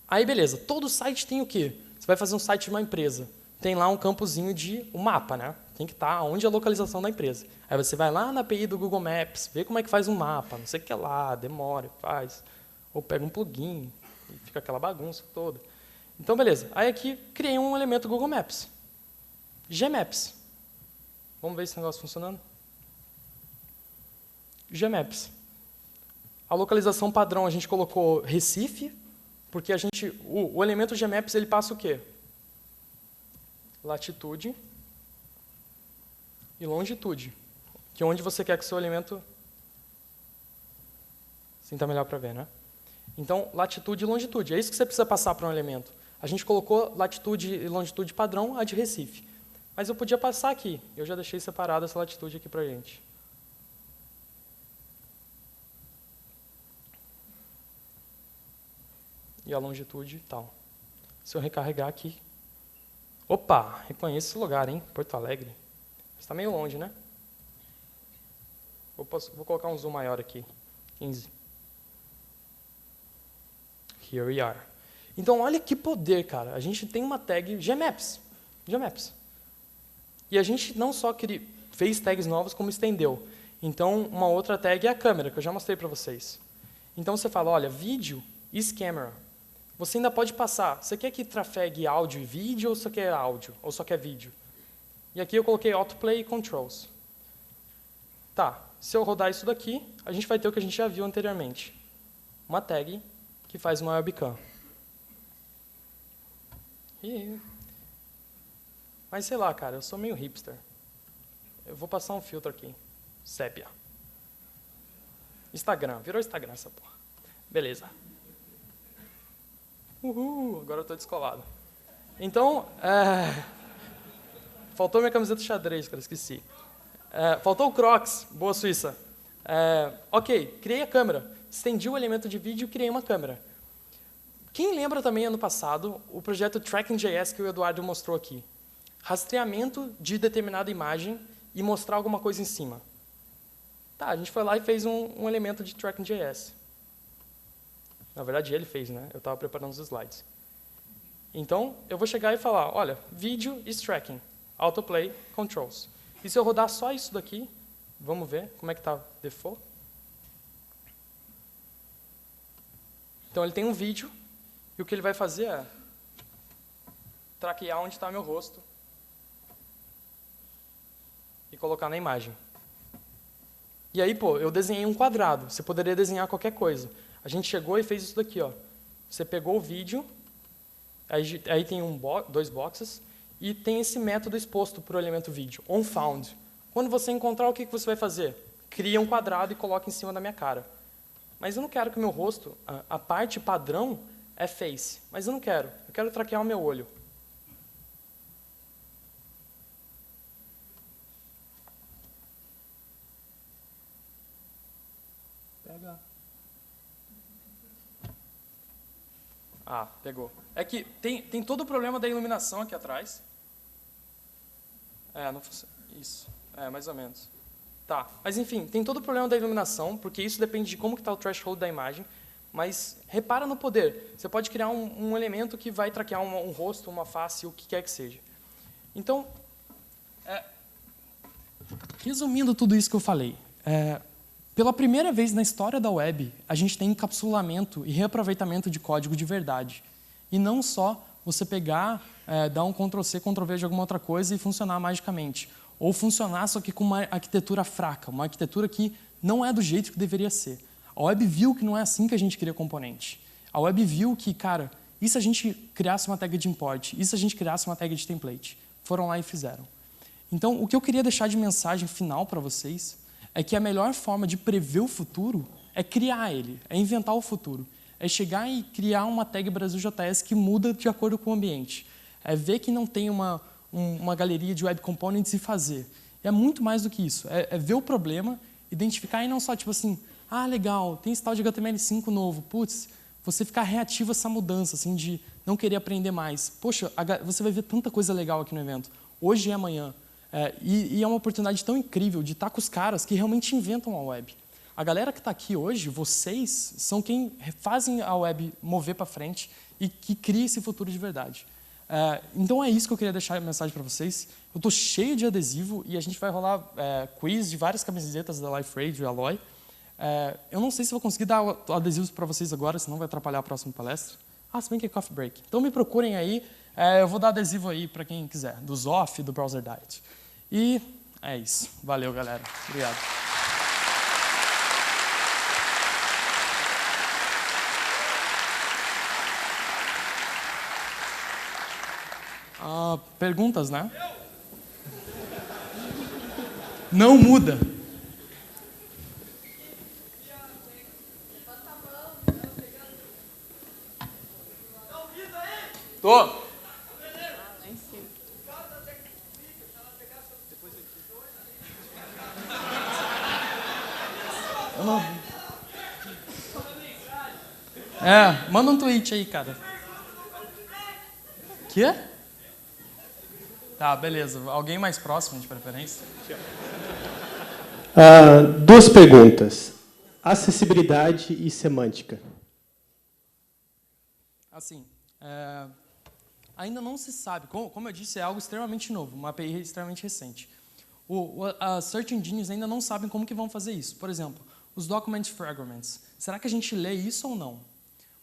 Aí, beleza. Todo site tem o quê? Você vai fazer um site de uma empresa. Tem lá um campozinho de um mapa, né? Tem que estar onde é a localização da empresa. Aí você vai lá na API do Google Maps, vê como é que faz um mapa, não sei o que lá, demora, faz. Ou pega um plugin e fica aquela bagunça toda. Então, beleza. Aí aqui, criei um elemento Google Maps. Gmaps. Vamos ver esse negócio funcionando? Gmaps. A localização padrão a gente colocou Recife, porque o elemento Gmaps ele passa o quê? Latitude e longitude, que é onde você quer que o seu elemento... Assim está melhor para ver, né? Então, latitude e longitude, é isso que você precisa passar para um elemento. A gente colocou latitude e longitude padrão, a de Recife. Mas eu podia passar aqui, eu já deixei separada essa latitude aqui para a gente. E a longitude e tal. Se eu recarregar aqui... Opa, reconheço esse lugar, hein? Porto Alegre. Está meio longe, né? Vou colocar um zoom maior aqui. 15. Here we are. Então, olha que poder, cara. A gente tem uma tag Gmaps. Gmaps. E a gente não só fez tags novas, como estendeu. Então, uma outra tag é a câmera, que eu já mostrei para vocês. Então, você fala, olha, vídeo is camera. Você ainda pode passar. Você quer que trafegue áudio e vídeo, ou só quer áudio, ou só quer vídeo? E aqui eu coloquei autoplay e controls. Tá, se eu rodar isso daqui, a gente vai ter o que a gente já viu anteriormente. Uma tag que faz uma webcam. Mas sei lá, cara, eu sou meio hipster. Eu vou passar um filtro aqui. Sépia. Instagram. Virou Instagram essa porra. Beleza. Uhul, agora eu estou descolado. Então, faltou minha camiseta xadrez, cara, esqueci. Faltou o Crocs, boa Suíça. Ok, criei a câmera. Estendi o elemento de vídeo e criei uma câmera. Quem lembra também, ano passado, o projeto Tracking.js que o Eduardo mostrou aqui? Rastreamento de determinada imagem e mostrar alguma coisa em cima. Tá, a gente foi lá e fez um elemento de Tracking.js. Na verdade, ele fez, né? Eu estava preparando os slides. Então, eu vou chegar e falar, olha, vídeo is tracking, autoplay, controls. E se eu rodar só isso daqui, vamos ver como é que está default. Então, ele tem um vídeo, e o que ele vai fazer é traquear onde está meu rosto e colocar na imagem. E aí, pô, eu desenhei um quadrado. Você poderia desenhar qualquer coisa. A gente chegou e fez isso daqui, ó. Você pegou o vídeo, aí tem dois boxes, e tem esse método exposto para o elemento vídeo, onFound. Quando você encontrar, o que você vai fazer? Cria um quadrado e coloca em cima da minha cara. Mas eu não quero que o meu rosto, a parte padrão é face, mas eu não quero. Eu quero traquear o meu olho. Pega. Ah, pegou. É que tem todo o problema da iluminação aqui atrás. Não funciona. Isso. Mais ou menos. Tá, mas enfim, tem todo o problema da iluminação, porque isso depende de como está o threshold da imagem. Mas repara no poder. Você pode criar um elemento que vai traquear um rosto, uma face, o que quer que seja. Então, resumindo tudo isso que eu falei, pela primeira vez na história da web, a gente tem encapsulamento e reaproveitamento de código de verdade. E não só você pegar, dar um Ctrl+C, Ctrl+V de alguma outra coisa e funcionar magicamente. Ou funcionar só que com uma arquitetura fraca, uma arquitetura que não é do jeito que deveria ser. A web viu que não é assim que a gente cria componente. A web viu que, cara, e se a gente criasse uma tag de import? E se a gente criasse uma tag de template? Foram lá e fizeram. Então, o que eu queria deixar de mensagem final para vocês é que a melhor forma de prever o futuro é criar ele, é inventar o futuro. É chegar e criar uma tag BrasilJS que muda de acordo com o ambiente. É ver que não tem uma galeria de web components e fazer. É muito mais do que isso. É ver o problema, identificar e não só tipo assim, legal, tem esse tal de HTML5 novo. Putz, você ficar reativo a essa mudança, assim, de não querer aprender mais. Poxa, você vai ver tanta coisa legal aqui no evento, hoje e amanhã. E é uma oportunidade tão incrível de estar com os caras que realmente inventam a web. A galera que está aqui hoje, vocês, são quem fazem a web mover para frente e que cria esse futuro de verdade. Então é isso que eu queria deixar a mensagem para vocês. Eu estou cheio de adesivo e a gente vai rolar quiz de várias camisetas da Life Radio e Alloy. Eu não sei se vou conseguir dar adesivos para vocês agora, senão vai atrapalhar a próxima palestra. Se bem que é coffee break. Então me procurem aí, eu vou dar adesivo aí para quem quiser, do Zoff, do Browser Diet. E é isso. Valeu, galera. Obrigado. Perguntas, né? Não muda. Tô. Manda um tweet aí, cara. Quê? Tá, beleza. Alguém mais próximo, de preferência? Duas perguntas. Acessibilidade e semântica. Assim, ainda não se sabe. Como eu disse, é algo extremamente novo, uma API extremamente recente. As Search Engines ainda não sabem como que vão fazer isso. Por exemplo, os Document Fragments. Será que a gente lê isso ou não?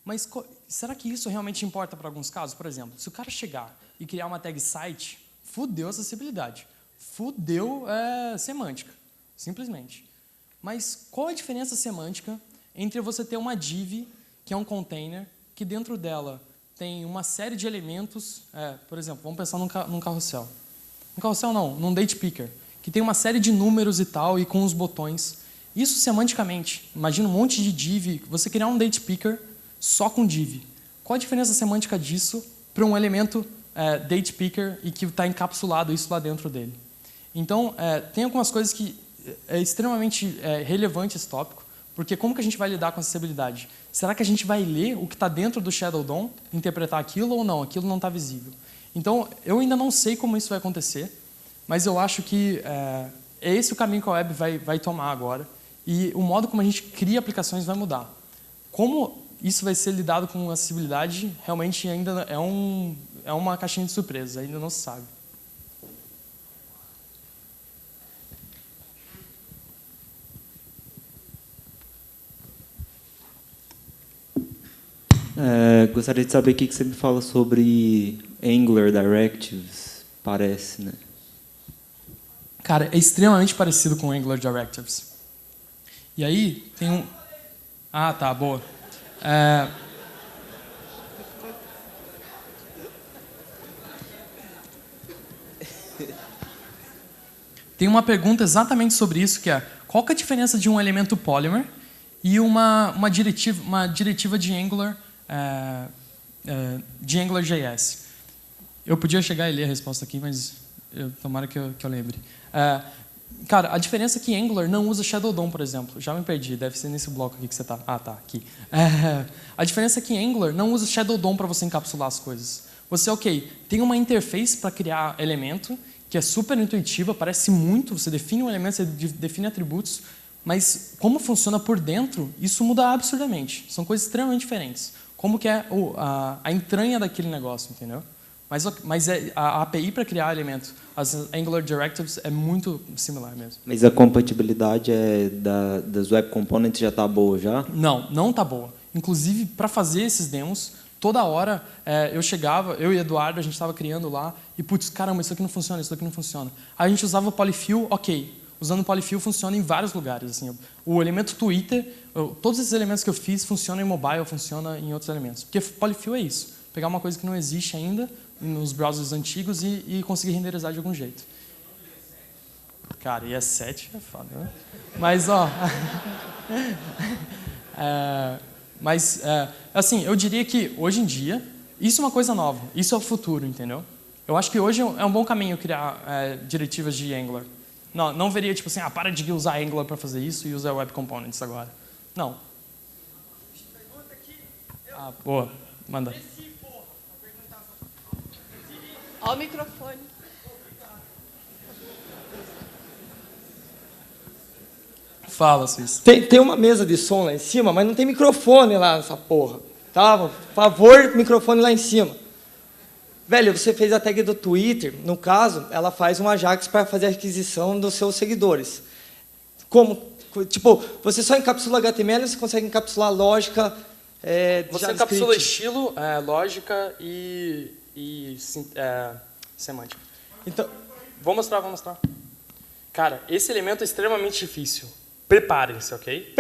Mas será que isso realmente importa para alguns casos? Por exemplo, se o cara chegar e criar uma tag site, fudeu a acessibilidade. Fudeu semântica, simplesmente. Mas qual a diferença semântica entre você ter uma div, que é um container, que dentro dela tem uma série de elementos, por exemplo, vamos pensar num carrossel. Um carrossel não, num date picker, que tem uma série de números e tal, e com os botões. Isso semanticamente. Imagina um monte de div, você criar um date picker só com div. Qual a diferença semântica disso para um elemento date picker e que está encapsulado isso lá dentro dele? Então, tem algumas coisas que é extremamente relevante esse tópico, porque como que a gente vai lidar com acessibilidade? Será que a gente vai ler o que está dentro do Shadow DOM, interpretar aquilo ou não? Aquilo não está visível. Então, eu ainda não sei como isso vai acontecer, mas eu acho que é esse o caminho que a web vai tomar agora. E o modo como a gente cria aplicações vai mudar. Como isso vai ser lidado com acessibilidade, realmente ainda é uma caixinha de surpresa, ainda não se sabe. Gostaria de saber o que você me fala sobre Angular Directives, parece, né? Cara, é extremamente parecido com Angular Directives. E aí, tem um... Ah, tá, boa. Tem uma pergunta exatamente sobre isso, que é qual que é a diferença de um elemento Polymer e uma diretiva de Angular JS. Eu podia chegar e ler a resposta aqui, mas tomara que eu lembre. Cara, a diferença é que Angular não usa Shadow DOM, por exemplo. Já me perdi, deve ser nesse bloco aqui que você está. Ah, tá, aqui. A diferença é que Angular não usa Shadow DOM para você encapsular as coisas. Você, tem uma interface para criar elemento, que é super intuitiva, parece muito, você define um elemento, você define atributos, mas como funciona por dentro, isso muda absurdamente. São coisas extremamente diferentes. Como que é a entranha daquele negócio, entendeu? Mas a API para criar elemento, as Angular Directives, é muito similar mesmo. Mas a compatibilidade das Web Components já está boa já? Não está boa. Inclusive, para fazer esses demos, toda hora eu e Eduardo, a gente estava criando lá, e putz, caramba, isso aqui não funciona, isso aqui não funciona. Aí a gente usava o Polyfill, usando o Polyfill funciona em vários lugares. Assim, o elemento Twitter, todos esses elementos que eu fiz funcionam em mobile, funcionam em outros elementos. Porque Polyfill é isso, pegar uma coisa que não existe ainda nos browsers antigos e conseguir renderizar de algum jeito. Cara, e ES7 é foda, né? Mas, assim, eu diria que hoje em dia, isso é uma coisa nova, isso é o futuro, entendeu? Eu acho que hoje é um bom caminho criar diretivas de Angular. Não veria, tipo assim, para de usar Angular para fazer isso e usar Web Components agora. Não. Boa, manda. Olha o microfone. Fala, Suíça. Tem uma mesa de som lá em cima, mas não tem microfone lá nessa porra. Tá? Por favor, microfone lá em cima. Velho, você fez a tag do Twitter, no caso, ela faz um Ajax para fazer a aquisição dos seus seguidores. Como? Tipo, você só encapsula HTML, você consegue encapsular lógica, Você encapsula estilo, lógica e semântica. Então, Vou mostrar. Cara, esse elemento é extremamente difícil. Preparem-se, ok?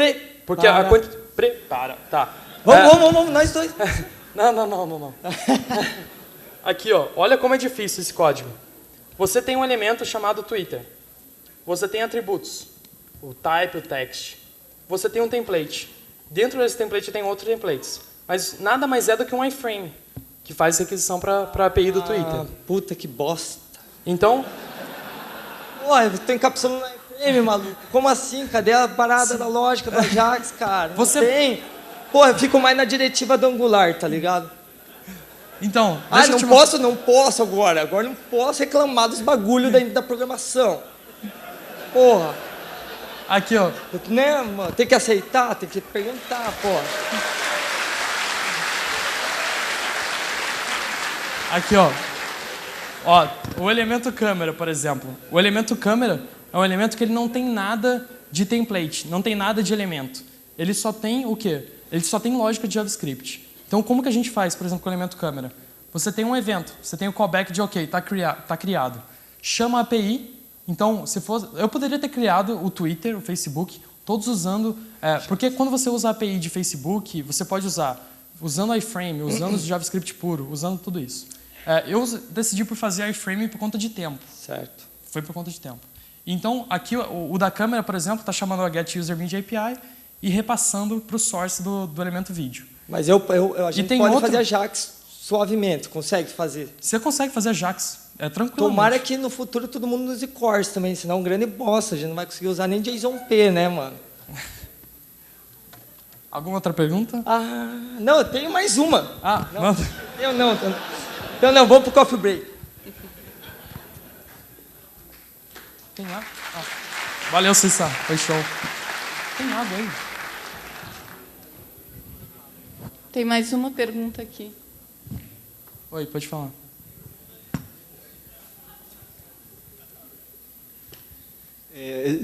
Porque prepara, tá. Vamos, nós dois. Não. Aqui, olha como é difícil esse código. Você tem um elemento chamado Twitter. Você tem atributos, o type, o text. Você tem um template. Dentro desse template tem outros templates. Mas nada mais é do que um iframe, que faz requisição para a API do Twitter. Puta que bosta. Então... Ué, eu tô encapsulando no iframe, maluco. Como assim? Cadê a parada da lógica do Ajax, cara? Você... Não tem. Pô, eu fico mais na diretiva do Angular, tá ligado? Então... Não posso agora. Agora não posso reclamar dos bagulho da programação. Porra. Aqui, Né, mano? Tem que aceitar, tem que perguntar, porra. Aqui, o elemento câmera, por exemplo. O elemento câmera é um elemento que ele não tem nada de template, não tem nada de elemento. Ele só tem o quê? Ele só tem lógica de JavaScript. Então, como que a gente faz, por exemplo, com o elemento câmera? Você tem um evento, você tem o callback de tá criado. Chama a API. Então, eu poderia ter criado o Twitter, o Facebook, todos usando... porque quando você usa a API de Facebook, você pode usar usando iframe, usando o JavaScript puro, usando tudo isso. Eu decidi por fazer iframe por conta de tempo. Certo. Foi por conta de tempo. Então, aqui o da câmera, por exemplo, está chamando a getUserMedia API e repassando para o source do elemento vídeo. Mas a gente pode fazer Ajax suavemente, consegue fazer? Você consegue fazer Ajax, tranquilamente. Tomara que no futuro todo mundo use Cores também, senão é um grande bosta, a gente não vai conseguir usar nem JSON-P, né, mano? Alguma outra pergunta? Não, eu tenho mais uma. Manda. Então não, vamos pro coffee break. Tem água? Valeu, Cissa. Foi show. Tem água aí. Tem mais uma pergunta aqui. Oi, pode falar.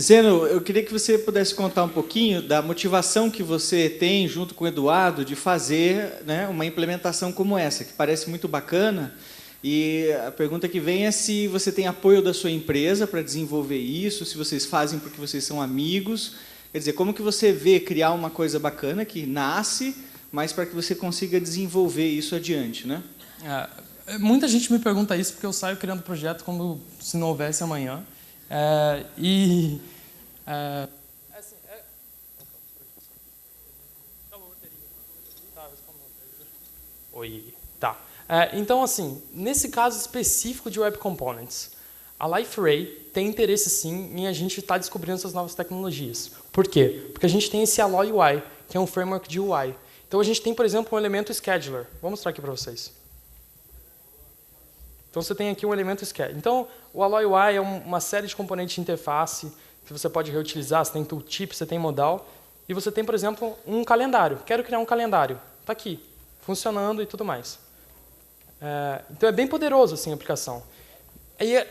Zeno, eu queria que você pudesse contar um pouquinho da motivação que você tem, junto com o Eduardo, de fazer, né, uma implementação como essa, que parece muito bacana. E a pergunta que vem é se você tem apoio da sua empresa para desenvolver isso, se vocês fazem porque vocês são amigos. Quer dizer, como que você vê criar uma coisa bacana que nasce, mas para que você consiga desenvolver isso adiante, né? Muita gente me pergunta isso porque eu saio criando projeto como se não houvesse amanhã. Então, assim, nesse caso específico de Web Components, a LifeRay tem interesse, sim, em a gente estar descobrindo essas novas tecnologias. Por quê? Porque a gente tem esse Alloy UI, que é um framework de UI. Então, a gente tem, por exemplo, um elemento scheduler. Vou mostrar aqui para vocês. Então, você tem aqui um elemento scheduler. Então, o Alloy UI é uma série de componentes de interface que você pode reutilizar. Você tem tooltip, você tem modal. E você tem, por exemplo, um calendário. Quero criar um calendário. Está aqui, funcionando e tudo mais. Então, é bem poderoso assim, a aplicação.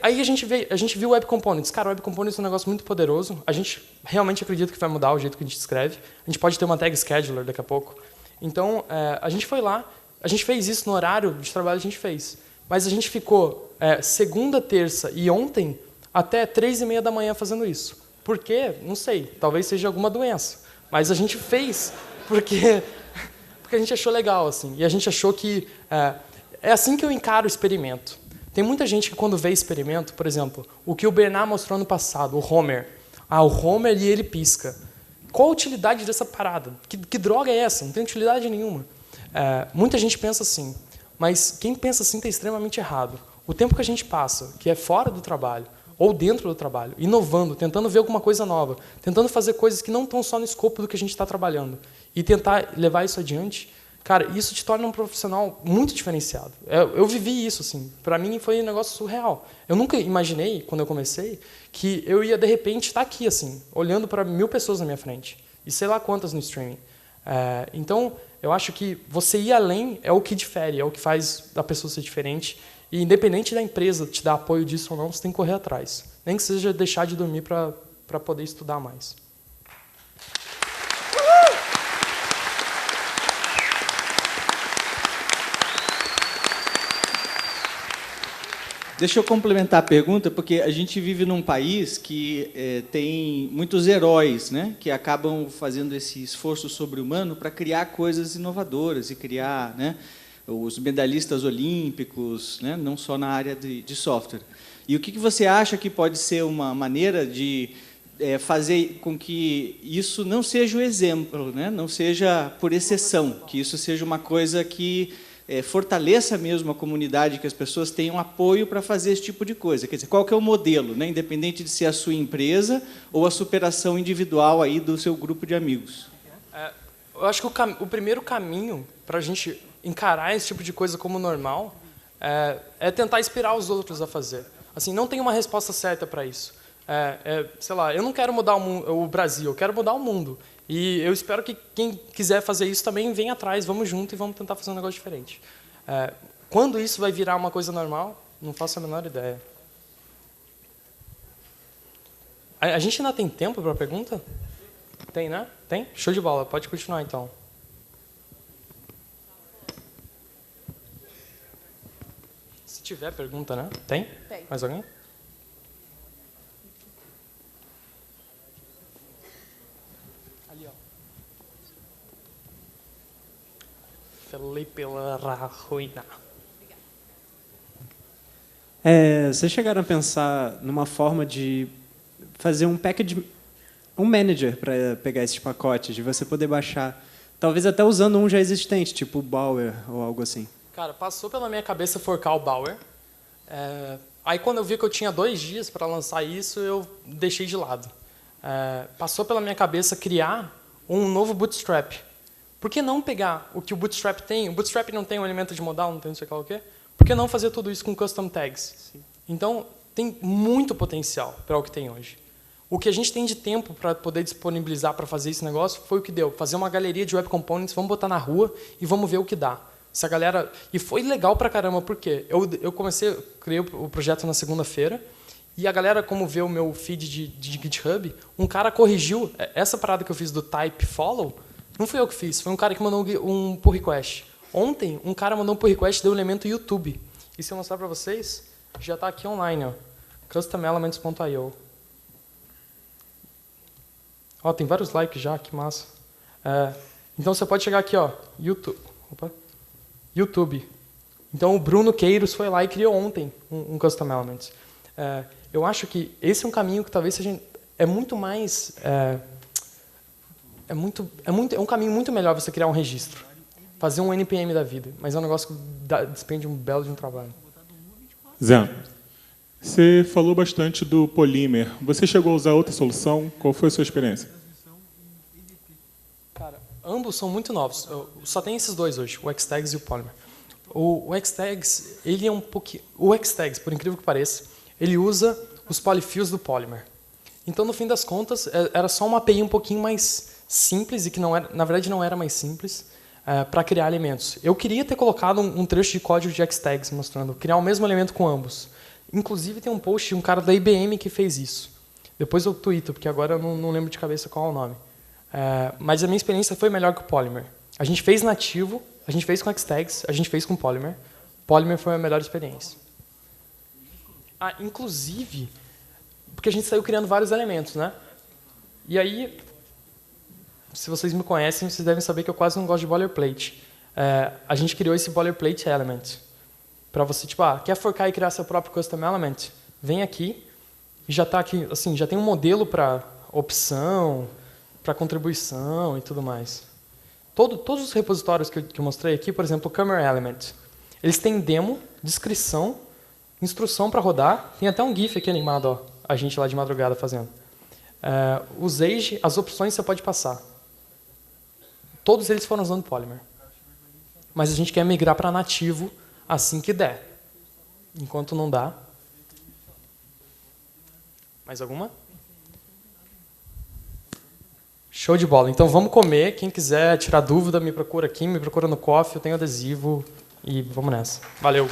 Aí a gente viu Web Components. Cara, Web Components é um negócio muito poderoso. A gente realmente acredita que vai mudar o jeito que a gente escreve. A gente pode ter uma tag scheduler daqui a pouco. Então, a gente foi lá, a gente fez isso no horário de trabalho que a gente fez. Mas a gente ficou segunda, terça e ontem até 3h30 da manhã fazendo isso. Por quê? Não sei. Talvez seja alguma doença. Mas a gente fez porque a gente achou legal. Assim, e a gente achou que... É assim que eu encaro o experimento. Tem muita gente que quando vê experimento, por exemplo, o que o Bernard mostrou ano passado, o Homer. O Homer e ele pisca. Qual a utilidade dessa parada? Que droga é essa? Não tem utilidade nenhuma. Muita gente pensa assim, mas quem pensa assim está extremamente errado. O tempo que a gente passa, que é fora do trabalho, ou dentro do trabalho, inovando, tentando ver alguma coisa nova, tentando fazer coisas que não estão só no escopo do que a gente está trabalhando, e tentar levar isso adiante, cara, isso te torna um profissional muito diferenciado. Eu vivi isso, assim. Para mim foi um negócio surreal. Eu nunca imaginei, quando eu comecei, que eu ia, de repente, estar aqui, assim, olhando para 1000 pessoas na minha frente. E sei lá quantas no streaming. Então, eu acho que você ir além é o que difere, é o que faz a pessoa ser diferente. E, independente da empresa te dar apoio disso ou não, você tem que correr atrás. Nem que seja deixar de dormir para poder estudar mais. Deixa eu complementar a pergunta, porque a gente vive num país que tem muitos heróis, né, que acabam fazendo esse esforço sobre-humano para criar coisas inovadoras e criar, né, os medalhistas olímpicos, né, não só na área de software. E o que você acha que pode ser uma maneira de fazer com que isso não seja o exemplo, né, não seja por exceção, que isso seja uma coisa que fortaleça mesmo a comunidade, que as pessoas tenham apoio para fazer esse tipo de coisa. Quer dizer, qual que é o modelo, né? Independente de ser a sua empresa ou a superação individual aí do seu grupo de amigos. Eu acho que o primeiro caminho para a gente encarar esse tipo de coisa como normal é tentar inspirar os outros a fazer. Assim, não tem uma resposta certa para isso. Sei lá, eu não quero mudar o Brasil, eu quero mudar o mundo. E eu espero que quem quiser fazer isso também venha atrás, vamos junto e vamos tentar fazer um negócio diferente. Quando isso vai virar uma coisa normal, não faço a menor ideia. A gente ainda tem tempo para a pergunta? Tem, né? Tem? Show de bola, pode continuar então. Se tiver pergunta, né? Tem? Tem. Mais alguém? Felipe Larruina. Vocês chegaram a pensar numa forma de fazer um package, um manager para pegar esses pacotes, de você poder baixar, talvez até usando um já existente, tipo o Bower ou algo assim. Cara, passou pela minha cabeça forcar o Bower. Aí quando eu vi que eu tinha 2 dias para lançar isso, eu deixei de lado. Passou pela minha cabeça criar um novo Bootstrap. Por que não pegar o que o Bootstrap tem? O Bootstrap não tem um elemento de modal, não tem não sei o quê. Por que não fazer tudo isso com custom tags? Sim. Então, tem muito potencial para o que tem hoje. O que a gente tem de tempo para poder disponibilizar para fazer esse negócio foi o que deu. Fazer uma galeria de Web Components, vamos botar na rua e vamos ver o que dá. Se a galera... E foi legal pra caramba, por quê? Eu criei o projeto na segunda-feira, e a galera, como vê o meu feed de GitHub, um cara corrigiu essa parada que eu fiz do type follow, não fui eu que fiz, foi um cara que mandou um pull request. Ontem, um cara mandou um pull request do elemento YouTube. E se eu mostrar para vocês, já está aqui online, ó, customelements.io. Ó, tem vários likes já, que massa. Então você pode chegar aqui, ó, YouTube. Então o Bruno Queiros foi lá e criou ontem um Custom Elements. Eu acho que esse é um caminho que talvez seja muito mais é um caminho muito melhor você criar um registro, fazer um NPM da vida, mas é um negócio que despende um belo de um trabalho. Zé, você falou bastante do Polymer. Você chegou a usar outra solução? Qual foi a sua experiência? Cara, ambos são muito novos. Só tem esses dois hoje, o Xtags e o Polymer. O Xtags, ele é um pouquinho... O Xtags, por incrível que pareça, ele usa os polyfills do Polymer. Então, no fim das contas, era só uma API um pouquinho mais simples, e que não era, na verdade não era mais simples, para criar elementos. Eu queria ter colocado um trecho de código de Xtags mostrando, criar o mesmo elemento com ambos. Inclusive, tem um post de um cara da IBM que fez isso. Depois eu tweeto, porque agora eu não lembro de cabeça qual é o nome. Mas a minha experiência foi melhor que o Polymer. A gente fez nativo, a gente fez com Xtags, a gente fez com Polymer. Polymer foi a melhor experiência. Inclusive, porque a gente saiu criando vários elementos, né? E aí, se vocês me conhecem, vocês devem saber que eu quase não gosto de boilerplate. A gente criou esse boilerplate element. Para você, tipo, quer forcar e criar seu próprio custom element? Vem aqui, e já está aqui, assim, já tem um modelo para opção, para contribuição e tudo mais. Todos os repositórios que eu mostrei aqui, por exemplo, o Camera Element, eles têm demo, descrição, instrução para rodar, tem até um GIF aqui animado, ó, a gente lá de madrugada fazendo. Os age, as opções você pode passar. Todos eles foram usando Polymer. Mas a gente quer migrar para nativo assim que der. Enquanto não dá. Mais alguma? Show de bola. Então vamos comer. Quem quiser tirar dúvida, me procura aqui, me procura no Coffee, eu tenho adesivo e vamos nessa. Valeu.